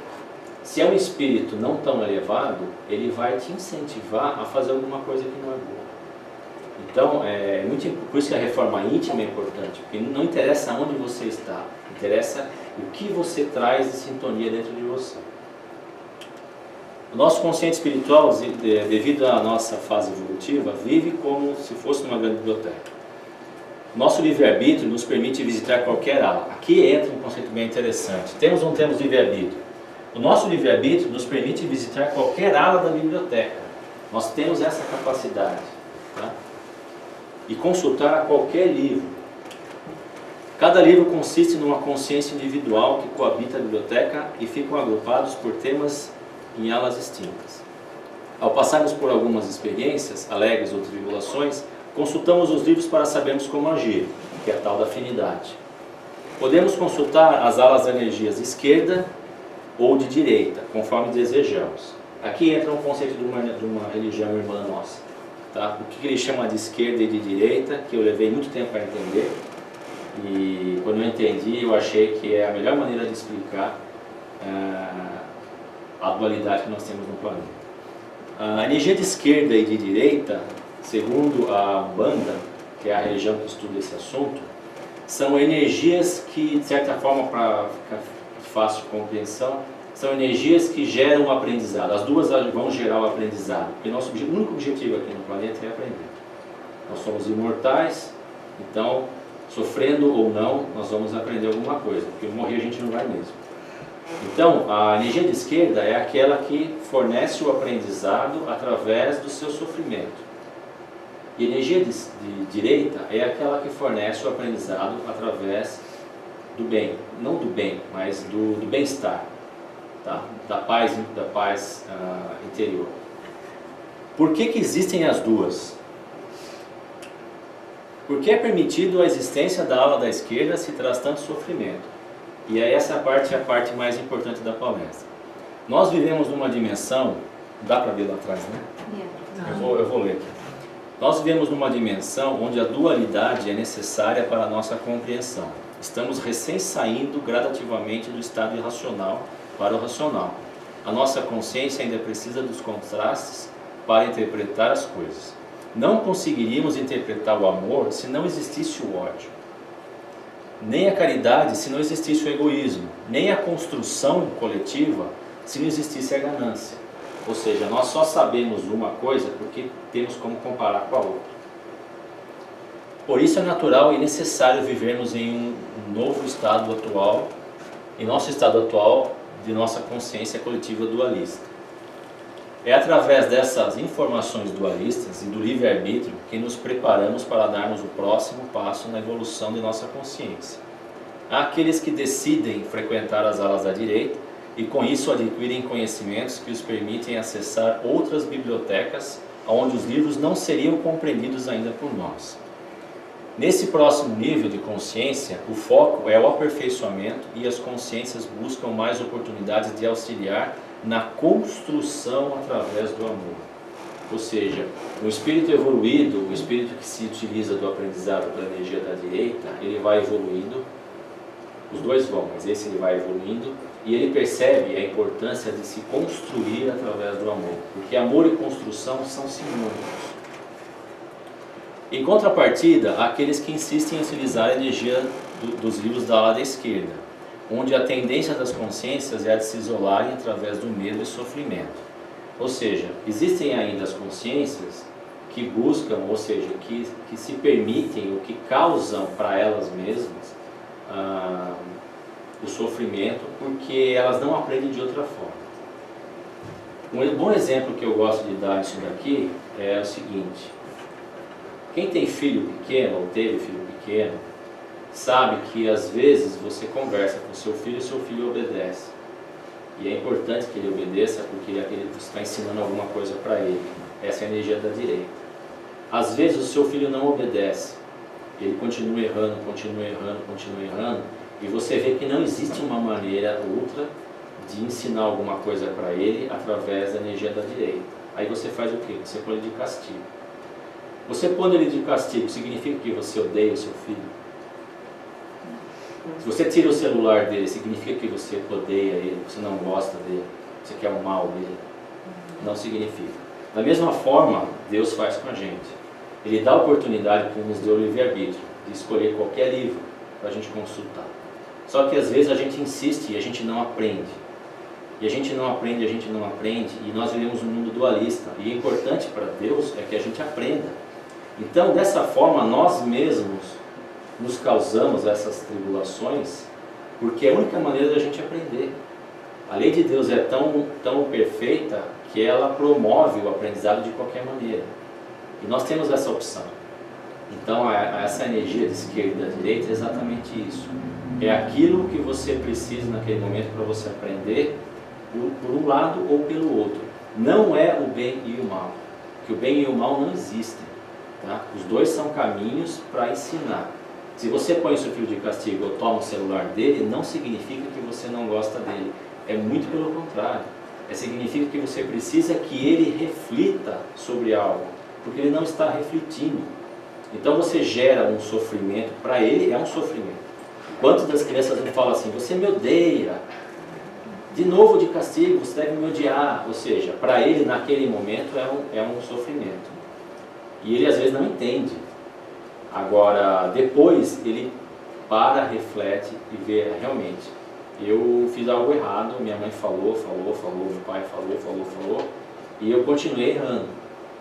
Se é um espírito não tão elevado, ele vai te incentivar a fazer alguma coisa que não é boa. Então, por isso que a reforma íntima é importante, porque não interessa onde você está, interessa o que você traz de sintonia dentro de você. O nosso consciente espiritual, devido à nossa fase evolutiva, vive como se fosse numa grande biblioteca. Nosso livre-arbítrio nos permite visitar qualquer ala. Aqui entra um conceito bem interessante. Temos livre-arbítrio. O nosso livre-arbítrio nos permite visitar qualquer ala da biblioteca. Nós temos essa capacidade. Tá? E consultar qualquer livro. Cada livro consiste numa consciência individual que coabita a biblioteca e ficam agrupados por temas em alas distintas. Ao passarmos por algumas experiências, alegres ou tribulações, consultamos os livros para sabermos como agir, que é a tal da afinidade. Podemos consultar as alas da energias de esquerda ou de direita, conforme desejamos. Aqui entra um conceito de uma religião irmã nossa. Tá? O que ele chama de esquerda e de direita, que eu levei muito tempo para entender. E quando eu entendi, eu achei que é a melhor maneira de explicar a dualidade que nós temos no planeta. A energia de esquerda e de direita, segundo a Umbanda, que é a religião que estuda esse assunto, são energias que, de certa forma, para ficar fácil de compreensão, são energias que geram o aprendizado. As duas vão gerar o aprendizado, porque nosso único objetivo aqui no planeta é aprender. Nós somos imortais, então, sofrendo ou não, nós vamos aprender alguma coisa, porque morrer a gente não vai mesmo. Então, a energia de esquerda é aquela que fornece o aprendizado através do seu sofrimento. E a energia de direita é aquela que fornece o aprendizado através do bem. Não do bem, mas do bem-estar, tá? da paz interior. Por que existem as duas? Porque é permitido a existência da ala da esquerda se traz tanto sofrimento. E aí essa parte é a parte mais importante da palestra. Nós vivemos numa dimensão, dá para ver lá atrás, né? Eu vou ler aqui. Nós vivemos numa dimensão onde a dualidade é necessária para a nossa compreensão. Estamos recém saindo gradativamente do estado irracional para o racional. A nossa consciência ainda precisa dos contrastes para interpretar as coisas. Não conseguiríamos interpretar o amor se não existisse o ódio. Nem a caridade se não existisse o egoísmo, nem a construção coletiva se não existisse a ganância. Ou seja, nós só sabemos uma coisa porque temos como comparar com a outra. Por isso é natural e necessário vivermos em um novo estado atual, em nosso estado atual de nossa consciência coletiva dualista. É através dessas informações dualistas e do livre-arbítrio que nos preparamos para darmos o próximo passo na evolução de nossa consciência. Há aqueles que decidem frequentar as alas da direita e com isso adquirem conhecimentos que os permitem acessar outras bibliotecas onde os livros não seriam compreendidos ainda por nós. Nesse próximo nível de consciência, o foco é o aperfeiçoamento e as consciências buscam mais oportunidades de auxiliar na construção através do amor. Ou seja, o espírito evoluído, o espírito que se utiliza do aprendizado pela energia da direita, ele vai evoluindo, os dois vão, mas esse ele vai evoluindo, e ele percebe a importância de se construir através do amor, porque amor e construção são sinônimos. Em contrapartida, há aqueles que insistem em utilizar a energia dos livros da ala da esquerda, onde a tendência das consciências é a de se isolarem através do medo e sofrimento. Ou seja, existem ainda as consciências que buscam, ou seja, que se permitem ou que causam para elas mesmas o sofrimento, porque elas não aprendem de outra forma. Um bom exemplo que eu gosto de dar nisso daqui é o seguinte: quem tem filho pequeno ou teve filho pequeno sabe que às vezes você conversa com seu filho e seu filho obedece. E é importante que ele obedeça porque você está ensinando alguma coisa para ele. Essa é a energia da direita. Às vezes o seu filho não obedece. Ele continua errando, continua errando, continua errando. E você vê que não existe uma maneira outra de ensinar alguma coisa para ele através da energia da direita. Aí você faz o quê? Você põe ele de castigo. Você pondo ele de castigo significa que você odeia o seu filho? Se você tira o celular dele, significa que você odeia ele, você não gosta dele, você quer o mal dele? Não significa. Da mesma forma, Deus faz com a gente. Ele dá a oportunidade, como nos deu o livre-arbítrio, de escolher qualquer livro para a gente consultar. Só que às vezes a gente insiste e a gente não aprende. E a gente não aprende, e nós vivemos um mundo dualista. E o importante para Deus é que a gente aprenda. Então, dessa forma, nós mesmos nos causamos essas tribulações, porque é a única maneira da gente aprender. A lei de Deus é tão perfeita que ela promove o aprendizado de qualquer maneira. E nós temos essa opção. Então, essa energia de esquerda e da direita é exatamente isso. É aquilo que você precisa naquele momento para você aprender, por um lado ou pelo outro. Não é o bem e o mal. Porque o bem e o mal não existem. Tá? Os dois são caminhos para ensinar. Se você põe o seu filho de castigo ou toma o celular dele, não significa que você não gosta dele. É muito pelo contrário. Significa que você precisa que ele reflita sobre algo, porque ele não está refletindo. Então você gera um sofrimento, para ele é um sofrimento. Quantas das crianças não falam assim: você me odeia, de novo de castigo, você deve me odiar. Ou seja, para ele naquele momento é um sofrimento. E ele às vezes não entende. Agora, depois ele para, reflete e vê: realmente, eu fiz algo errado, minha mãe falou, meu pai falou, e eu continuei errando.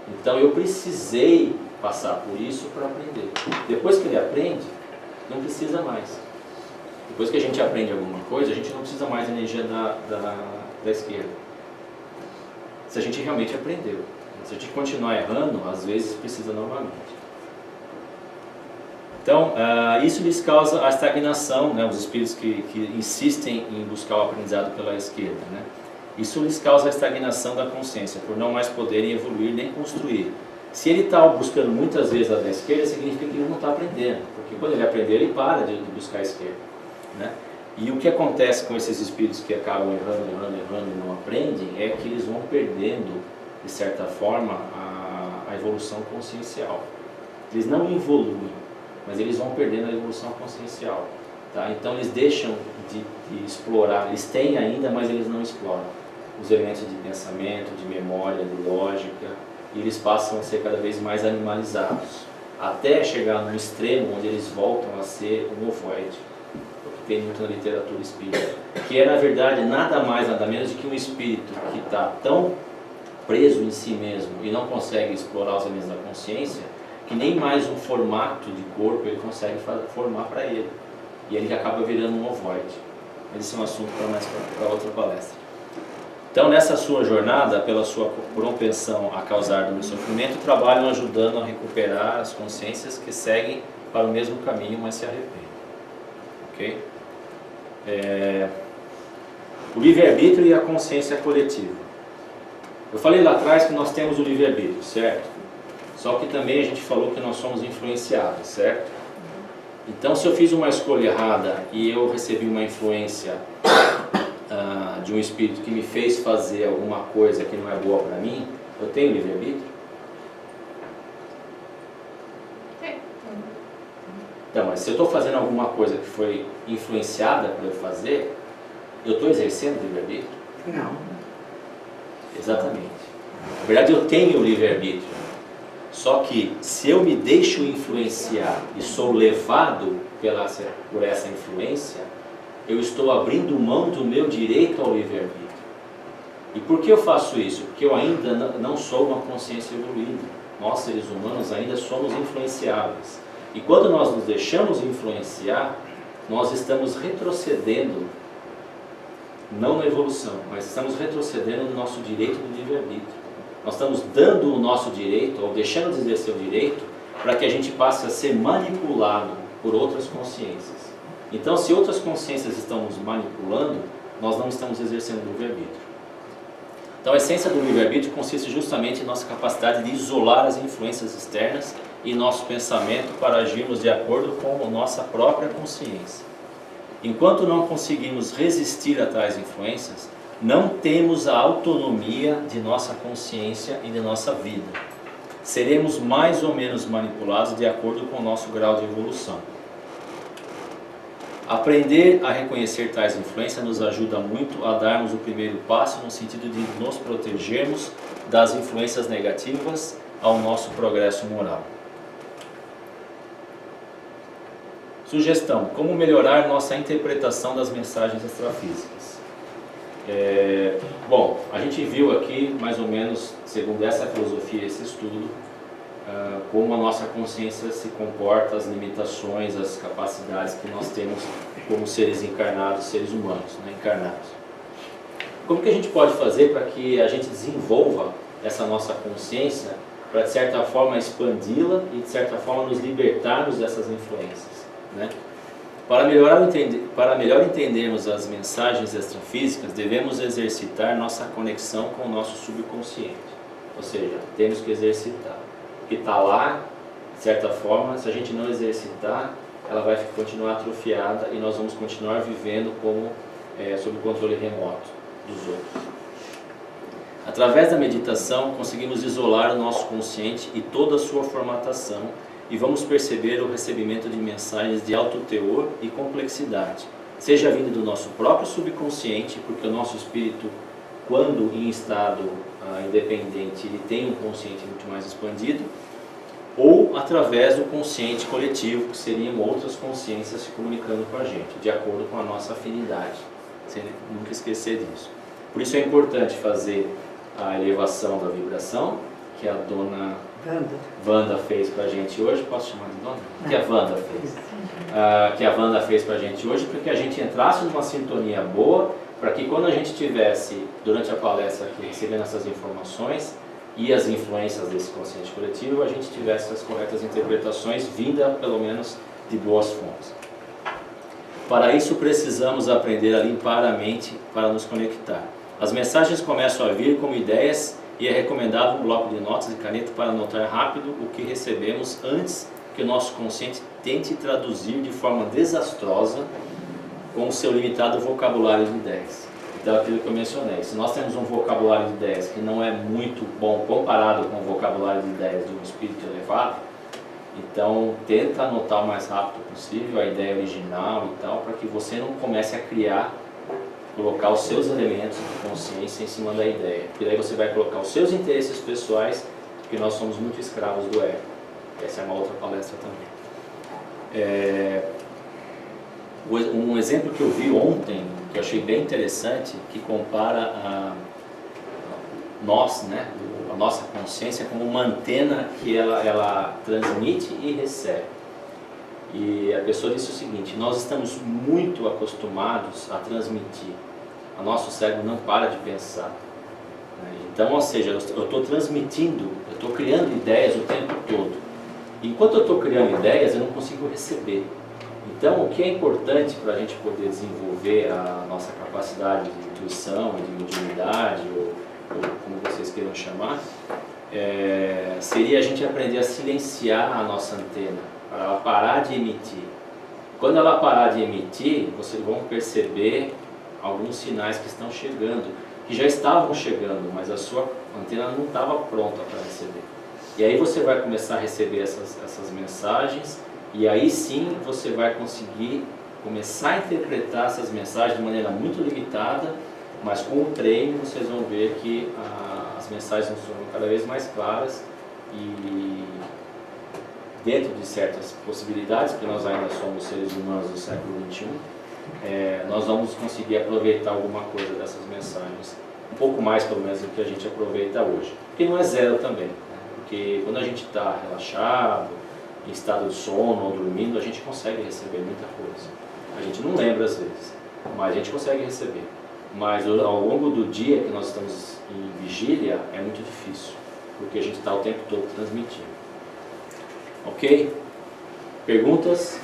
Então eu precisei passar por isso para aprender. Depois que ele aprende, não precisa mais. Depois que a gente aprende alguma coisa, a gente não precisa mais da energia da esquerda. Se a gente realmente aprendeu. Se a gente continuar errando, às vezes precisa novamente. Então, isso lhes causa a estagnação, né? Os espíritos que insistem em buscar o aprendizado pela esquerda, né? Isso lhes causa a estagnação da consciência, por não mais poderem evoluir nem construir. Se ele está buscando muitas vezes a da esquerda, significa que ele não está aprendendo, porque quando ele aprender, ele para de buscar a esquerda, né? E o que acontece com esses espíritos que acabam errando e não aprendem, é que eles vão perdendo, de certa forma, a evolução consciencial. Eles não evoluem, mas eles vão perdendo a evolução consciencial. Tá? Então eles deixam de explorar, eles têm ainda, mas eles não exploram os elementos de pensamento, de memória, de lógica, e eles passam a ser cada vez mais animalizados, até chegar no extremo onde eles voltam a ser um ovoide, o que tem muito na literatura espírita, que é na verdade nada mais, nada menos do que um espírito que está tão preso em si mesmo e não consegue explorar os elementos da consciência, que nem mais um formato de corpo ele consegue formar para ele. E ele acaba virando um ovoide. Mas esse é um assunto para outra palestra. Então, nessa sua jornada, pela sua propensão a causar dor e sofrimento, trabalham ajudando a recuperar as consciências que seguem para o mesmo caminho, mas se arrependem. Ok? O livre-arbítrio e a consciência coletiva. Eu falei lá atrás que nós temos o livre-arbítrio, certo? Só que também a gente falou que nós somos influenciáveis, certo? Então, se eu fiz uma escolha errada e eu recebi uma influência de um espírito que me fez fazer alguma coisa que não é boa para mim, eu tenho livre-arbítrio? Então, mas se eu estou fazendo alguma coisa que foi influenciada para eu fazer, eu estou exercendo livre-arbítrio? Não. Exatamente. Na verdade, eu tenho livre-arbítrio. Só que, se eu me deixo influenciar e sou levado por essa influência, eu estou abrindo mão do meu direito ao livre-arbítrio. E por que eu faço isso? Porque eu ainda não sou uma consciência evoluída. Nós, seres humanos, ainda somos influenciáveis. E quando nós nos deixamos influenciar, nós estamos retrocedendo, não na evolução, mas estamos retrocedendo no nosso direito do livre-arbítrio. Nós estamos dando o nosso direito, ou deixando de exercer o direito, para que a gente passe a ser manipulado por outras consciências. Então, se outras consciências estão nos manipulando, nós não estamos exercendo o livre-arbítrio. Então, a essência do livre-arbítrio consiste justamente em nossa capacidade de isolar as influências externas e nosso pensamento para agirmos de acordo com a nossa própria consciência. Enquanto não conseguimos resistir a tais influências, não temos a autonomia de nossa consciência e de nossa vida. Seremos mais ou menos manipulados de acordo com o nosso grau de evolução. Aprender a reconhecer tais influências nos ajuda muito a darmos o primeiro passo no sentido de nos protegermos das influências negativas ao nosso progresso moral. Sugestão: como melhorar nossa interpretação das mensagens extrafísicas? Bom, a gente viu aqui, mais ou menos, segundo essa filosofia, esse estudo, como a nossa consciência se comporta, as limitações, as capacidades que nós temos como seres encarnados, seres humanos, né, encarnados. Como que a gente pode fazer para que a gente desenvolva essa nossa consciência, para de certa forma expandi-la e de certa forma nos libertarmos dessas influências, né? Para melhor entendermos as mensagens extrafísicas, devemos exercitar nossa conexão com o nosso subconsciente. Ou seja, temos que exercitar. O que está lá, de certa forma, se a gente não exercitar, ela vai continuar atrofiada e nós vamos continuar vivendo como sob controle remoto dos outros. Através da meditação, conseguimos isolar o nosso consciente e toda a sua formatação, e vamos perceber o recebimento de mensagens de alto teor e complexidade, seja vindo do nosso próprio subconsciente, porque o nosso espírito, quando em estado independente, ele tem um consciente muito mais expandido, ou através do consciente coletivo, que seriam outras consciências se comunicando com a gente, de acordo com a nossa afinidade, sem nunca esquecer disso. Por isso é importante fazer a elevação da vibração, que a dona Wanda fez para a gente hoje. Posso chamar de dona? Que a Wanda fez. Que a Wanda fez para a gente hoje, para que a gente entrasse numa sintonia boa, para que quando a gente tivesse, durante a palestra aqui, recebendo essas informações e as influências desse consciente coletivo, a gente tivesse as corretas interpretações, vinda pelo menos de boas fontes. Para isso precisamos aprender a limpar a mente para nos conectar. As mensagens começam a vir como ideias e é recomendável um bloco de notas e caneta para anotar rápido o que recebemos antes que o nosso consciente tente traduzir de forma desastrosa com o seu limitado vocabulário de ideias. Então, aquilo que eu mencionei, se nós temos um vocabulário de ideias que não é muito bom comparado com o vocabulário de ideias de um espírito elevado, então tenta anotar o mais rápido possível a ideia original e tal, para que você não comece a criar, colocar os seus elementos de consciência em cima da ideia, porque daí você vai colocar os seus interesses pessoais, porque nós somos muito escravos do ego. Essa é uma outra palestra também. Um exemplo que eu vi ontem, que eu achei bem interessante, que compara a nós, né, a nossa consciência como uma antena que ela transmite e recebe. E a pessoa disse o seguinte: nós estamos muito acostumados a transmitir, o nosso cérebro não para de pensar. Então, ou seja, eu estou transmitindo, eu estou criando ideias o tempo todo. Enquanto eu estou criando ideias, eu não consigo receber. Então, o que é importante para a gente poder desenvolver a nossa capacidade de intuição, de mediunidade, ou como vocês queiram chamar, seria a gente aprender a silenciar a nossa antena, para ela parar de emitir. Quando ela parar de emitir, vocês vão perceber alguns sinais que estão chegando, que já estavam chegando, mas a sua antena não estava pronta para receber. E aí você vai começar a receber essas mensagens, e aí sim você vai conseguir começar a interpretar essas mensagens de maneira muito limitada, mas com o treino vocês vão ver que as mensagens vão ser cada vez mais claras e dentro de certas possibilidades, porque nós ainda somos seres humanos do século XXI, nós vamos conseguir aproveitar alguma coisa dessas mensagens, um pouco mais pelo menos do que a gente aproveita hoje. Porque não é zero também, né? Porque quando a gente está relaxado, em estado de sono ou dormindo, a gente consegue receber muita coisa. A gente não lembra às vezes, mas a gente consegue receber. Mas ao longo do dia que nós estamos em vigília, é muito difícil, porque a gente está o tempo todo transmitindo. Ok? Perguntas?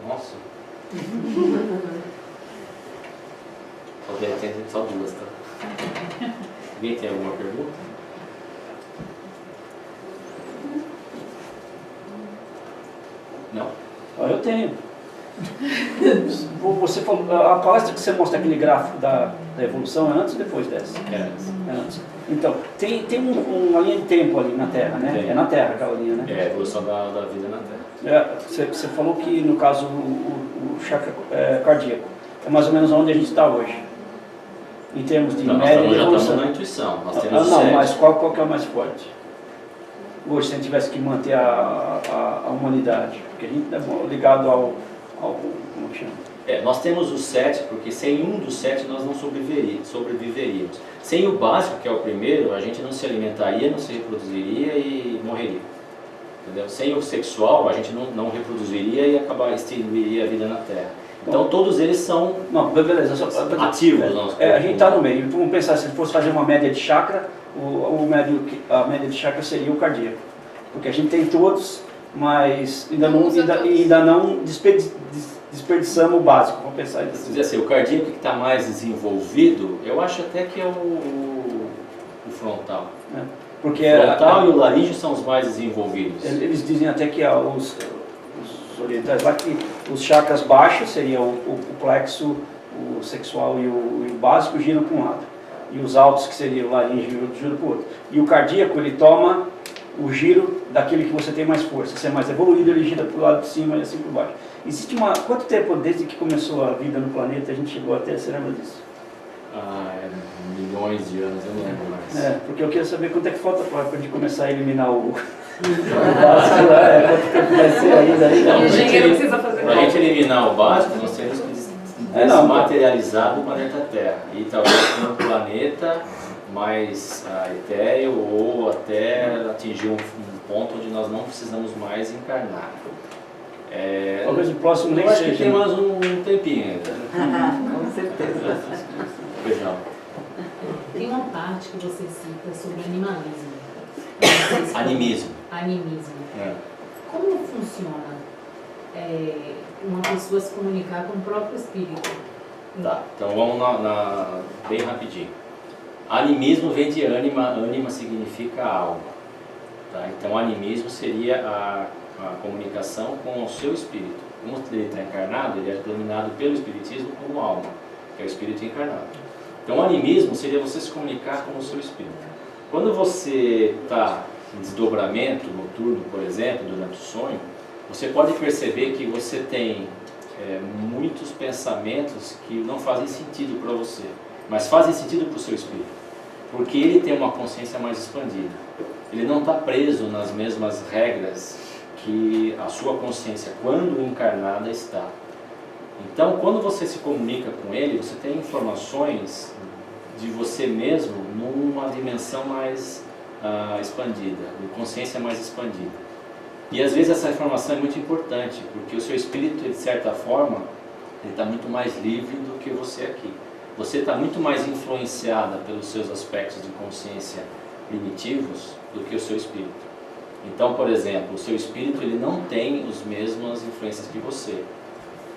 Nossa. Só duas, tá? Alguém tem alguma pergunta? Não? Eu tenho. Você falou, a palestra que você mostra aquele gráfico da evolução é antes ou depois dessa? É antes. Então, tem uma linha de tempo ali na Terra, né? Tem. É na Terra aquela linha, né? É a evolução da vida na Terra. Você falou que, no caso, o chakra cardíaco é mais ou menos onde a gente está hoje. Em termos de média nós já evolução. estamos na intuição. Nós temos Não, sete. mas qual que é o mais forte? Hoje, se a gente tivesse que manter a humanidade, porque a gente é ligado ao como que chama? Nós temos os 7, porque sem um dos 7 nós não sobreviveríamos. Sem o básico, que é o primeiro, a gente não se alimentaria, não se reproduziria e morreria. Entendeu? Sem o sexual, a gente não reproduziria e extinguiria a vida na Terra. Então todos eles são beleza, ativos. A gente está no meio. Vamos pensar, se fosse fazer uma média de chakra, a média de chakra seria o cardíaco. Porque a gente tem todos, mas ainda não desperdiçamos o básico. Vamos pensar nisso. Dizer assim, o cardíaco que está mais desenvolvido, eu acho até que é o frontal. Porque o frontal e o laríngeo são os mais desenvolvidos. Eles dizem até que os orientais lá que os chakras baixos seriam o plexo, o sexual e o básico giram para um lado. E os altos, que seria o laríngeo, giram para o outro. E o cardíaco, ele toma o giro daquele que você tem mais força. Se é mais evoluído, ele gira para o lado de cima e assim por baixo. Existe quanto tempo desde que começou a vida no planeta a gente chegou até, você lembra disso? Milhões de anos, eu não lembro mais. Porque eu queria saber quanto é que falta para a gente começar a eliminar o básico lá, quanto tempo vai ser ainda. O engenheiro precisa fazer. Para a gente eliminar o básico, nós temos que desmaterializar do planeta Terra. E talvez um planeta mais etéreo ou até atingir um ponto onde nós não precisamos mais encarnar. Talvez o próximo nem seja. Eu acho que tem mais um tempinho ainda. Com certeza. Pois não. Tem uma parte que você cita sobre animalismo. Animismo. Como funciona uma pessoa se comunicar com o próprio espírito? Tá, então vamos bem rapidinho. Animismo vem de ânima significa alma. Tá? Então animismo seria a comunicação com o seu espírito. Como ele está encarnado, ele é denominado pelo espiritismo como alma, que é o espírito encarnado. Então o animismo seria você se comunicar com o seu espírito. Quando você está em desdobramento noturno, por exemplo, durante o sonho, você pode perceber que você tem muitos pensamentos que não fazem sentido para você, mas fazem sentido para o seu espírito, porque ele tem uma consciência mais expandida. Ele não está preso nas mesmas regras que a sua consciência, quando encarnada, está. Então, quando você se comunica com ele, você tem informações de você mesmo numa dimensão mais expandida, de consciência mais expandida. E às vezes essa informação é muito importante, porque o seu espírito, de certa forma, ele está muito mais livre do que você aqui. Você está muito mais influenciada pelos seus aspectos de consciência primitivos do que o seu espírito. Então, por exemplo, o seu espírito ele não tem as mesmas influências que você.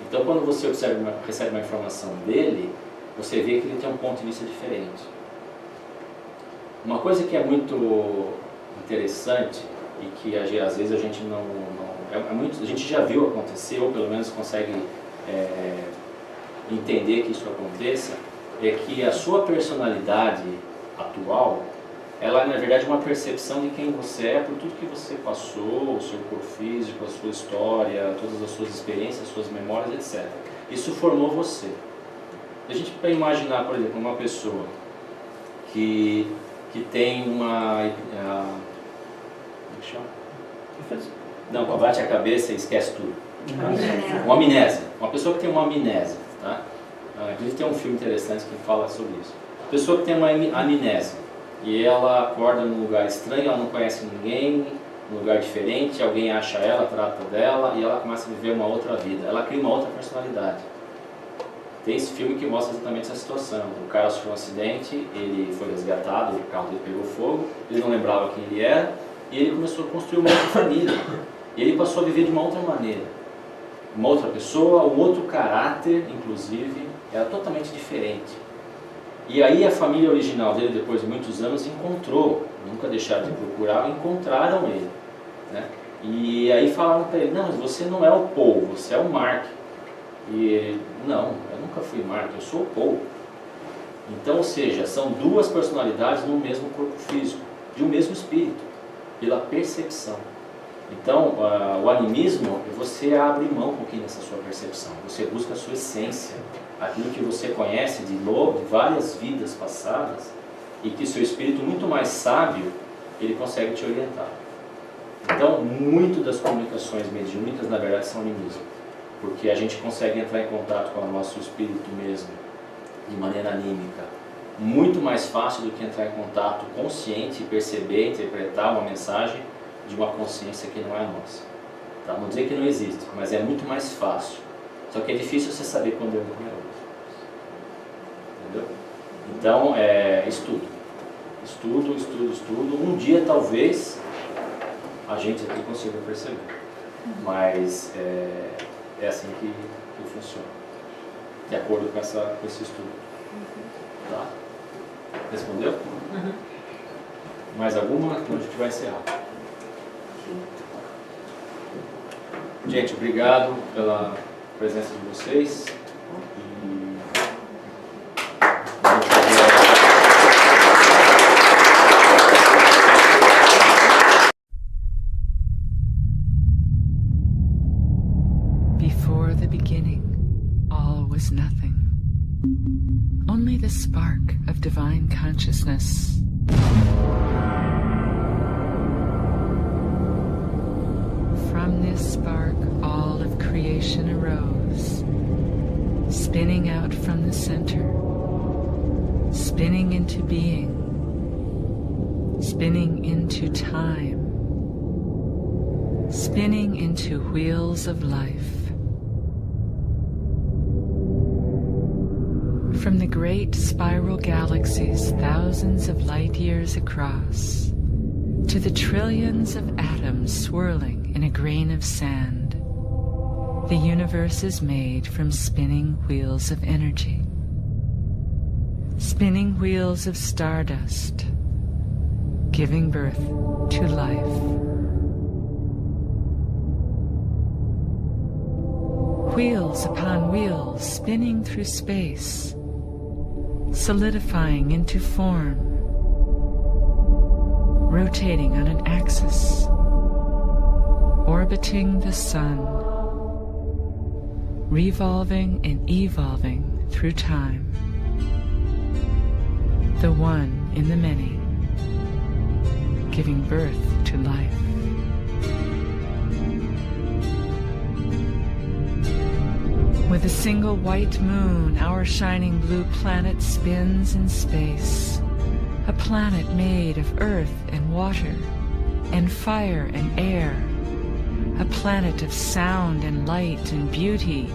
Então, quando você recebe uma informação dele, você vê que ele tem um ponto de vista diferente. Uma coisa que é muito interessante e que às vezes a gente a gente já viu acontecer, ou pelo menos consegue entender que isso aconteça, é que a sua personalidade atual, ela é na verdade uma percepção de quem você é por tudo que você passou, o seu corpo físico, a sua história, todas as suas experiências, as suas memórias, etc. Isso formou você. A gente vai imaginar, por exemplo, uma pessoa que tem uma... como que chama? Não, bate a cabeça e esquece tudo. Uma amnésia. Uma pessoa que tem uma amnésia, tá? Inclusive tem um filme interessante que fala sobre isso. Uma pessoa que tem uma amnésia e ela acorda num lugar estranho, ela não conhece ninguém, num lugar diferente, alguém acha ela, trata dela e ela começa a viver uma outra vida. Ela cria uma outra personalidade. Tem esse filme que mostra exatamente essa situação. O cara sofreu um acidente, ele foi resgatado, o carro dele pegou fogo, ele não lembrava quem ele era e ele começou a construir uma outra família. E ele passou a viver de uma outra maneira. Uma outra pessoa, um outro caráter, inclusive, era totalmente diferente. E aí a família original dele, depois de muitos anos, encontrou, nunca deixaram de procurar, encontraram ele, né? E aí falaram para ele, não, mas você não é o Paul, você é o Mark. E ele, não, eu nunca fui Mark, eu sou o Paul. Então, ou seja, são duas personalidades no mesmo corpo físico, de um mesmo espírito, pela percepção. Então, o animismo, você abre mão um pouquinho dessa sua percepção, você busca a sua essência, aquilo que você conhece de várias vidas passadas e que seu espírito muito mais sábio, ele consegue te orientar. Então, muito das comunicações mediúnicas, na verdade, são animismo, porque a gente consegue entrar em contato com o nosso espírito mesmo, de maneira anímica, muito mais fácil do que entrar em contato consciente, perceber, interpretar uma mensagem de uma consciência que não é a nossa. Tá? Não dizer que não existe, mas é muito mais fácil. Só que é difícil você saber quando é um e quando é outro. Entendeu? Então, estudo. Estudo. Um dia, talvez, a gente aqui consiga perceber. Mas é assim que funciona. De acordo com esse estudo. Tá? Respondeu? Uhum. Mais alguma? Então a gente vai encerrar. Gente, obrigado pela presença de vocês. E vamos fazer... Before the beginning, all was nothing. Only the spark of divine consciousness. From this spark, all of creation arose, spinning out from the center, spinning into being, spinning into time, spinning into wheels of life. From the great spiral galaxies thousands of light years across, to the trillions of atoms swirling in a grain of sand, the universe is made from spinning wheels of energy. Spinning wheels of stardust, giving birth to life. Wheels upon wheels spinning through space, solidifying into form, rotating on an axis, orbiting the sun, revolving and evolving through time. The one in the many, giving birth to life. With a single white moon, our shining blue planet spins in space. A planet made of earth and water, and fire and air. A planet of sound and light and beauty,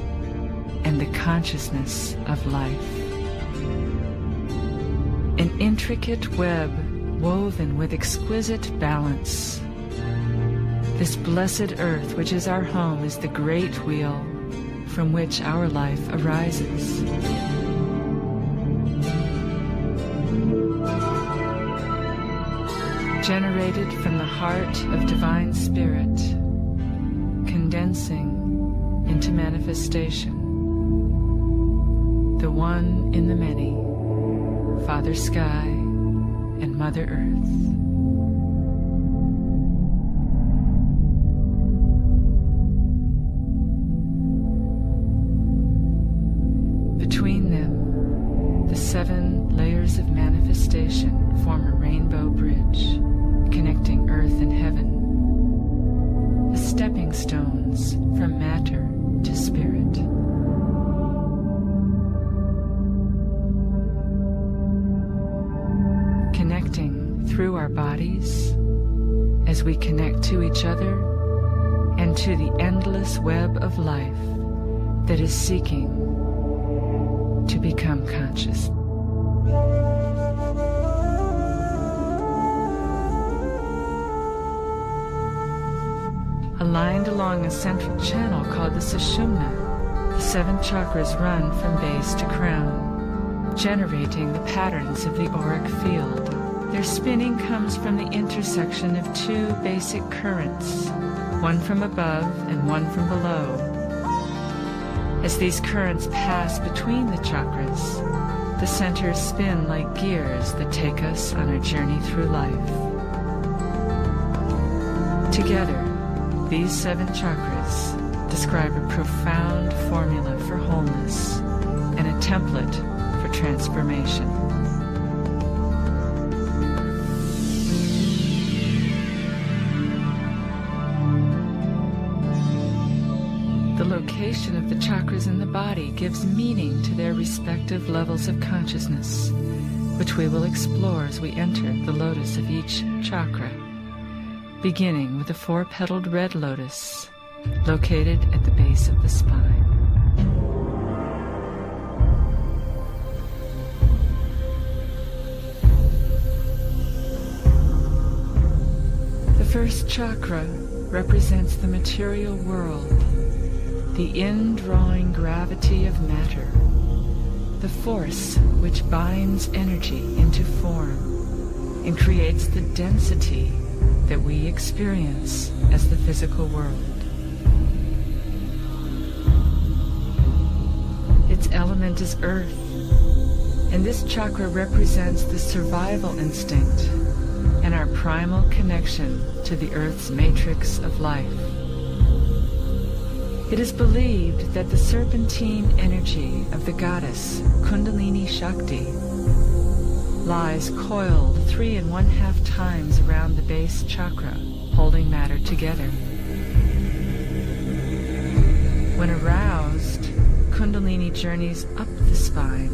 and the consciousness of life. An intricate web woven with exquisite balance. This blessed earth, which is our home, is the great wheel, from which our life arises. Generated from the heart of Divine Spirit, condensing into manifestation, the one in the many, Father Sky and Mother Earth. Between them, the 7 layers of manifestation form a rainbow bridge, connecting earth and heaven, the stepping stones from matter to spirit. Connecting through our bodies as we connect to each other and to the endless web of life that is seeking to become conscious. Aligned along a central channel called the Sushumna, the 7 chakras run from base to crown, generating the patterns of the auric field. Their spinning comes from the intersection of 2 basic currents, one from above and one from below. As these currents pass between the chakras, the centers spin like gears that take us on our journey through life. Together, these 7 chakras describe a profound formula for wholeness and a template for transformation. The location of the chakras in the body gives meaning to their respective levels of consciousness, which we will explore as we enter the lotus of each chakra, beginning with the 4-petaled red lotus located at the base of the spine. The first chakra represents the material world, the indrawing gravity of matter, the force which binds energy into form and creates the density that we experience as the physical world. Its element is earth, and this chakra represents the survival instinct and our primal connection to the earth's matrix of life. It is believed that the serpentine energy of the goddess Kundalini Shakti lies coiled 3 1/2 times around the base chakra, holding matter together. When aroused, Kundalini journeys up the spine,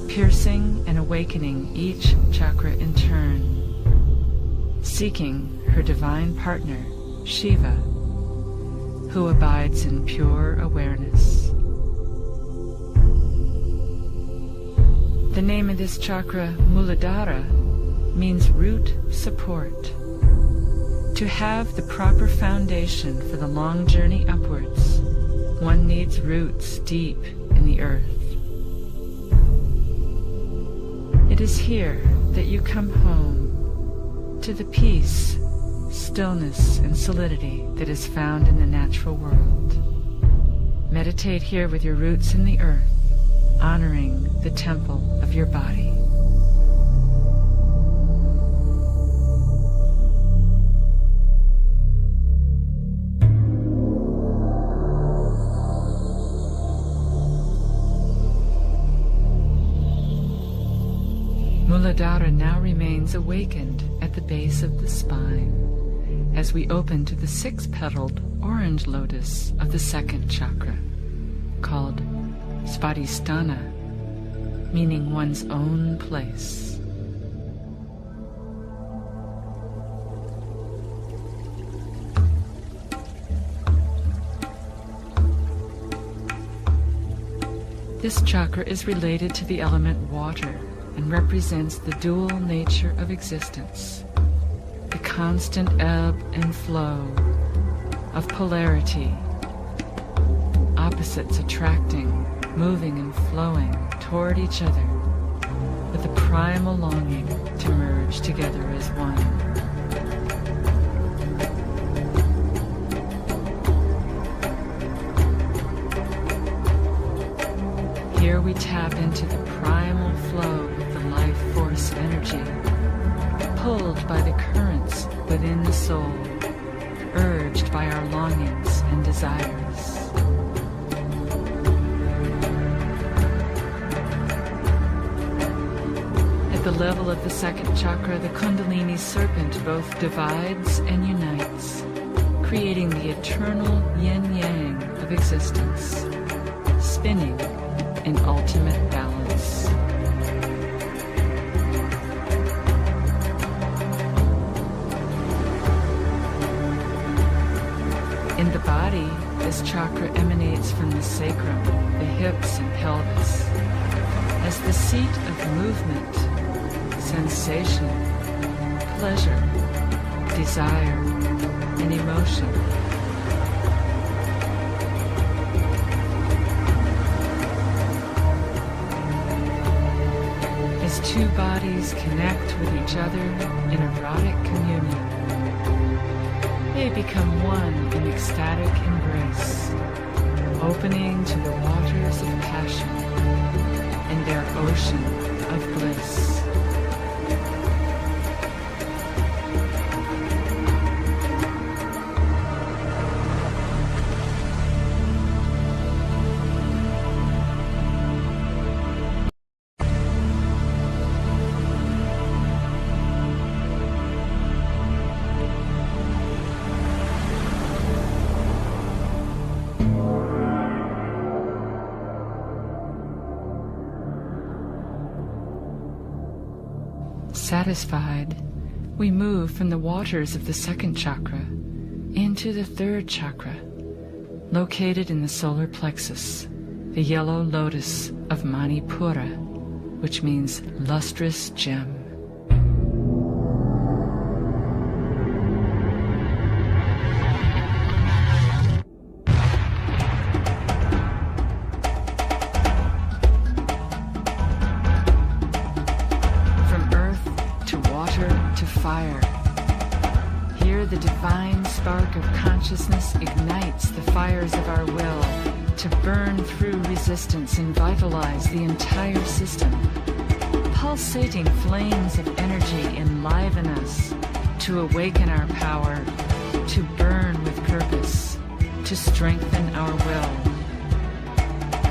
piercing and awakening each chakra in turn, seeking her divine partner, Shiva, who abides in pure awareness. The name of this chakra, Muladhara, means root support. To have the proper foundation for the long journey upwards, one needs roots deep in the earth. It is here that you come home to the peace, stillness, and solidity that is found in the natural world. Meditate here with your roots in the earth, honoring the temple of your body. Muladhara now remains awakened at the base of the spine as we open to the 6-petaled orange lotus of the 2nd chakra, called Svadhisthana, meaning one's own place. This chakra is related to the element water and represents the dual nature of existence, the constant ebb and flow of polarity, opposites attracting, moving and flowing toward each other, with a primal longing to merge together as one. Here we tap into the primal flow of the life force of energy, pulled by the currents within the soul, urged by our longings and desires. At the level of the second chakra, the Kundalini serpent both divides and unites, creating the eternal yin-yang of existence, spinning in ultimate balance. In the body, this chakra emanates from the sacrum, the hips and pelvis, as the seat of movement, sensation, pleasure, desire, and emotion. As two bodies connect with each other in erotic communion, they become one in ecstatic embrace, opening to the waters of passion and their ocean of bliss. Satisfied, we move from the waters of the second chakra into the third chakra, located in the solar plexus, the yellow lotus of Manipura, which means lustrous gem. Consciousness ignites the fires of our will to burn through resistance and vitalize the entire system. Pulsating flames of energy enliven us to awaken our power, to burn with purpose, to strengthen our will.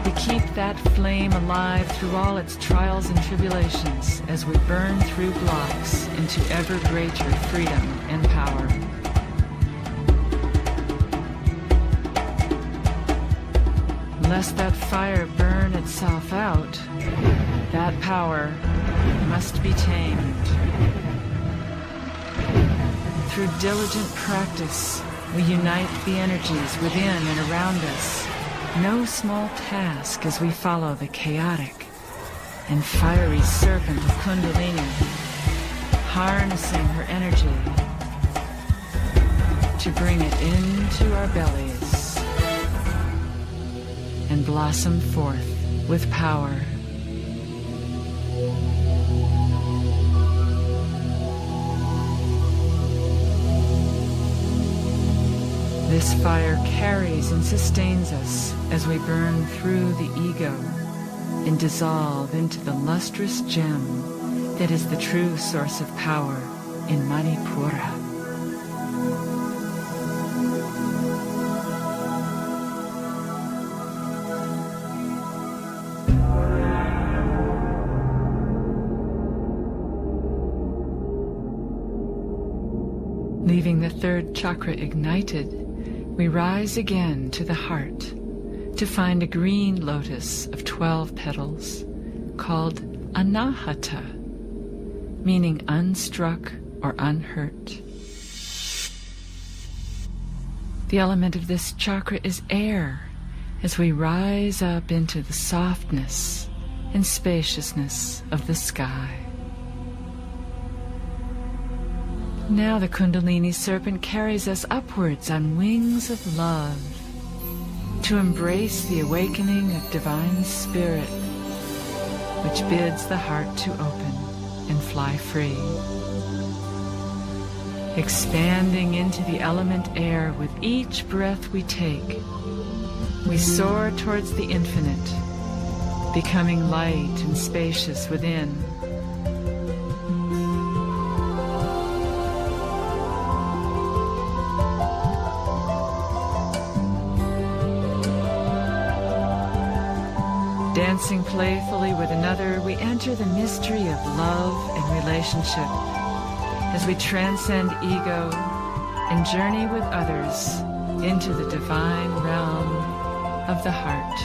We keep that flame alive through all its trials and tribulations as we burn through blocks into ever greater freedom and power. Lest that fire burn itself out, that power must be tamed. Through diligent practice, we unite the energies within and around us. No small task as we follow the chaotic and fiery serpent of Kundalini, harnessing her energy to bring it into our bellies and blossom forth with power. This fire carries and sustains us as we burn through the ego and dissolve into the lustrous gem that is the true source of power in Manipura. Leaving the third chakra ignited, we rise again to the heart to find a green lotus of 12 petals called Anahata, meaning unstruck or unhurt. The element of this chakra is air as we rise up into the softness and spaciousness of the sky. Now the Kundalini serpent carries us upwards on wings of love, to embrace the awakening of divine spirit, which bids the heart to open and fly free. Expanding into the element air with each breath we take, we soar towards the infinite, becoming light and spacious within. Dancing playfully with another, we enter the mystery of love and relationship as we transcend ego and journey with others into the divine realm of the heart.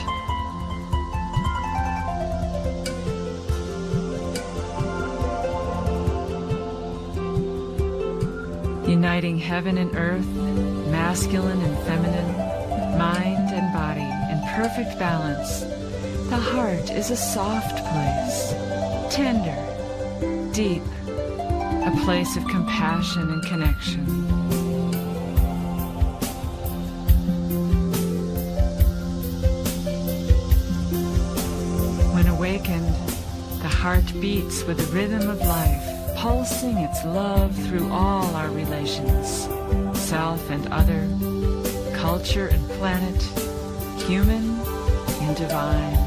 Uniting heaven and earth, masculine and feminine, mind and body in perfect balance, the heart is a soft place, tender, deep, a place of compassion and connection. When awakened, the heart beats with the rhythm of life, pulsing its love through all our relations, self and other, culture and planet, human and divine.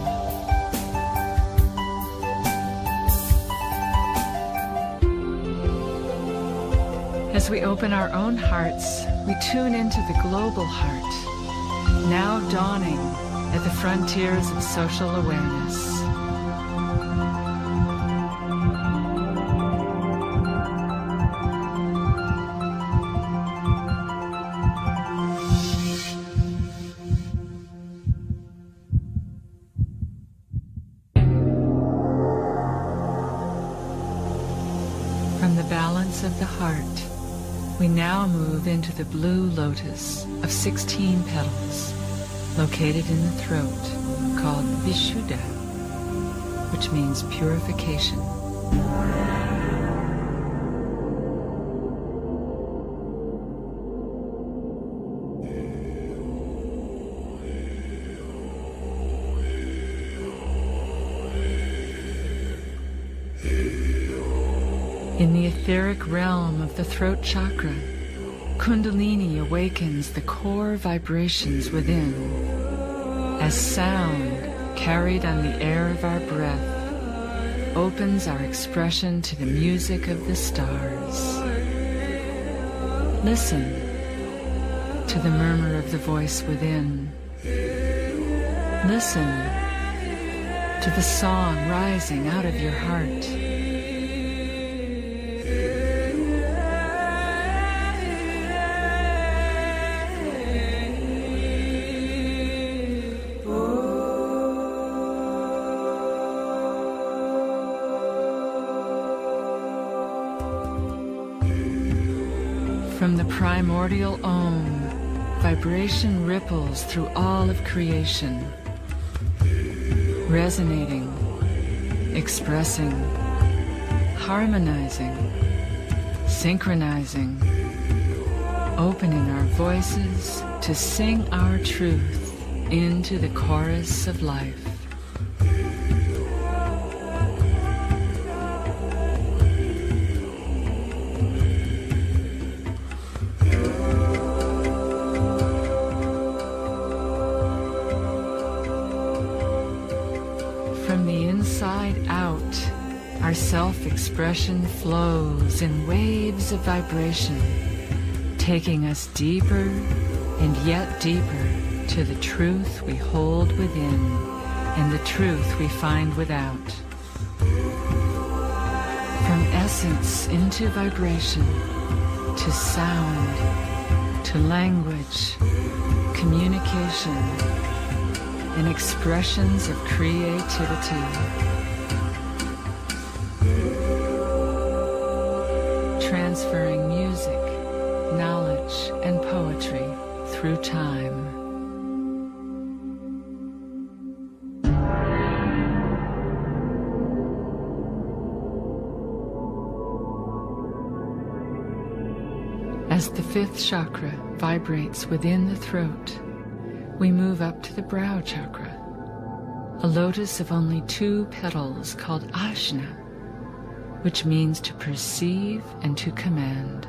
As we open our own hearts, we tune into the global heart, now dawning at the frontiers of social awareness. From the balance of the heart, we now move into the blue lotus of 16 petals, located in the throat, called Vishuddha, which means purification. In the etheric realm of the throat chakra, Kundalini awakens the core vibrations within, as sound carried on the air of our breath opens our expression to the music of the stars. Listen to the murmur of the voice within. Listen to the song rising out of your heart. From the primordial Om, vibration ripples through all of creation, resonating, expressing, harmonizing, synchronizing, opening our voices to sing our truth into the chorus of life. From the inside out, our self-expression flows in waves of vibration, taking us deeper and yet deeper to the truth we hold within and the truth we find without. From essence into vibration, to sound, to language, communication, and expressions of creativity. Transferring music, knowledge, and poetry through time. As the fifth chakra vibrates within the throat, we move up to the brow chakra, a lotus of only 2 petals called Ajna, which means to perceive and to command.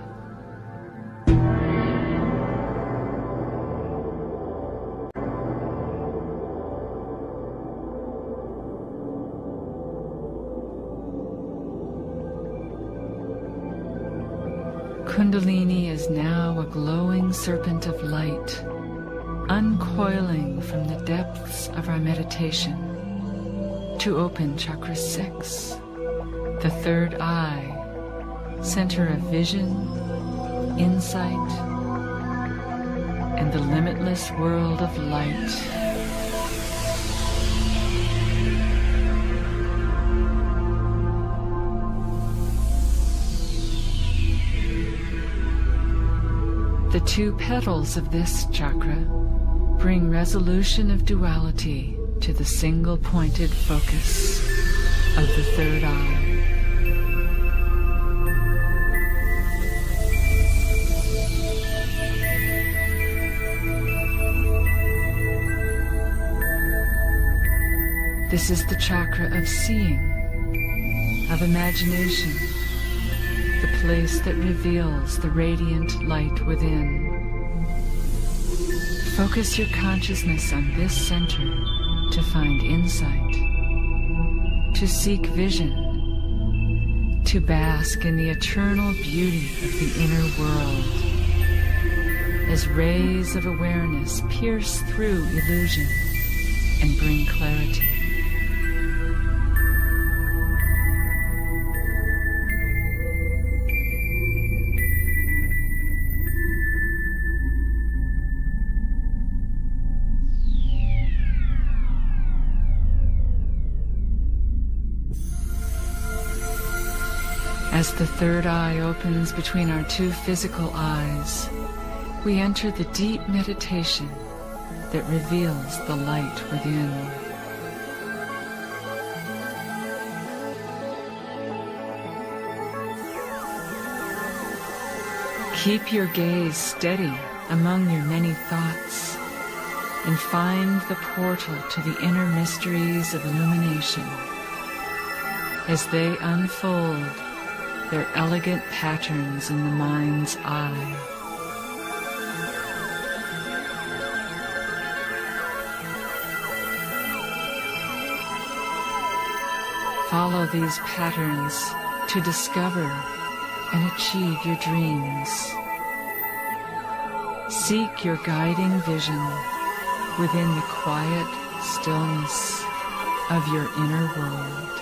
Kundalini is now a glowing serpent of light, uncoiling from the depths of our meditation to open chakra 6, the third eye, center of vision, insight, and the limitless world of light. The 2 petals of this chakra bring resolution of duality to the single-pointed focus of the third eye. This is the chakra of seeing, of imagination, the place that reveals the radiant light within. Focus your consciousness on this center to find insight, to seek vision, to bask in the eternal beauty of the inner world, as rays of awareness pierce through illusion and bring clarity. As the third eye opens between our 2 physical eyes, we enter the deep meditation that reveals the light within. Keep your gaze steady among your many thoughts and find the portal to the inner mysteries of illumination as they unfold their elegant patterns in the mind's eye. Follow these patterns to discover and achieve your dreams. Seek your guiding vision within the quiet stillness of your inner world.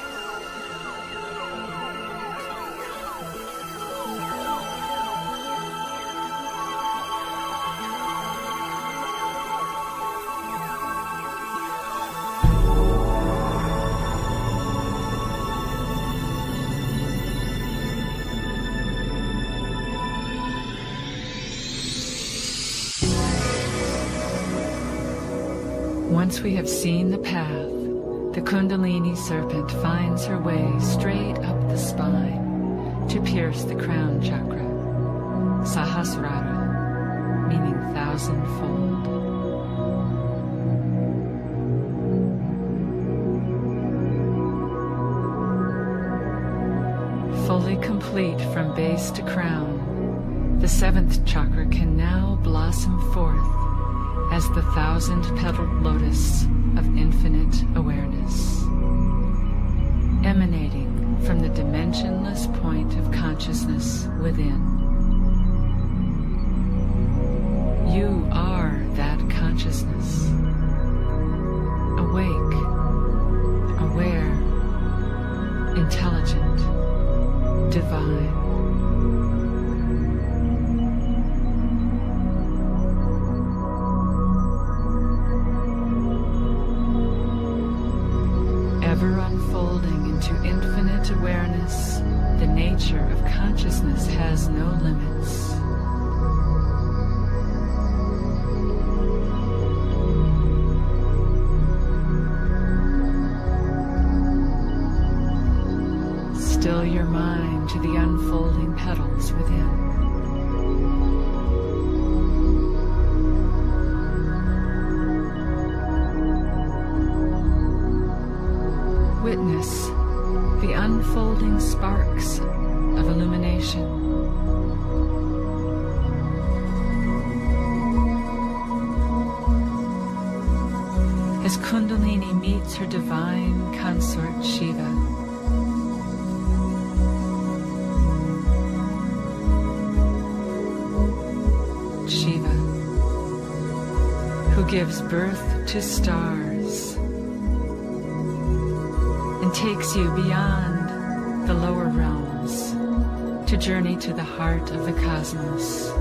Once we have seen the path, the Kundalini serpent finds her way straight up the spine to pierce the crown chakra, Sahasrara, meaning thousandfold. Fully complete from base to crown, the 7th chakra can now blossom forth as the 1,000-petaled lotus of infinite awareness, emanating from the dimensionless point of consciousness within. You are that consciousness, awake, aware, intelligent, divine. Ever unfolding into infinite awareness, the nature of consciousness has no limits. Still your mind to the unfolding petals within. witness the unfolding sparks of illumination. As Kundalini meets her divine consort Shiva, Shiva, who gives birth to stars and takes you beyond the lower realms to journey to the heart of the cosmos.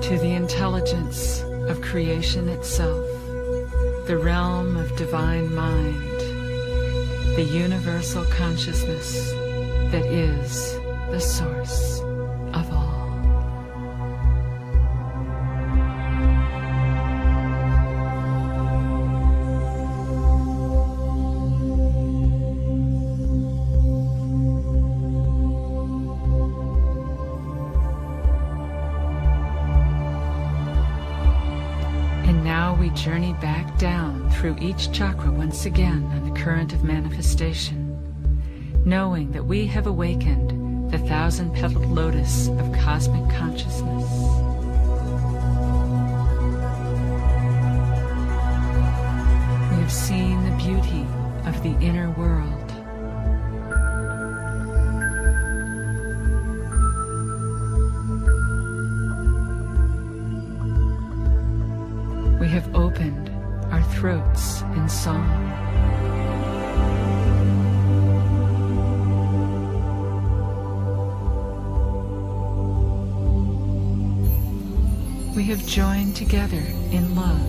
To the intelligence of creation itself, the realm of divine mind, the universal consciousness that is the source of all. We journey back down through each chakra once again on the current of manifestation, knowing that we have awakened the 1,000-petaled lotus of cosmic consciousness. We have seen the beauty of the inner world. We have opened our throats in song. We have joined together in love.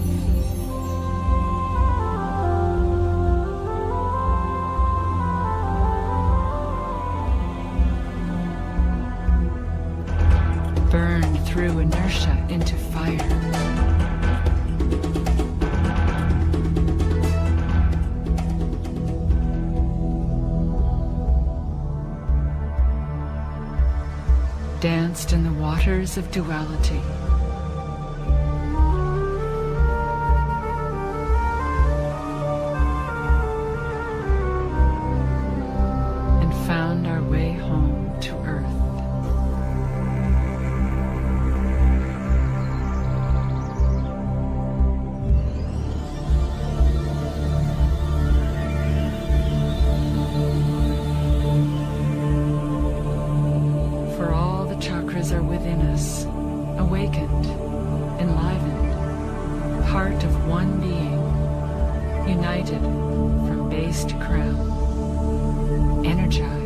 Burned through inertia into fire. Danced in the waters of duality. And found our way home to earth. Are within us, awakened, enlivened, part of one being, united from base to crown, energized.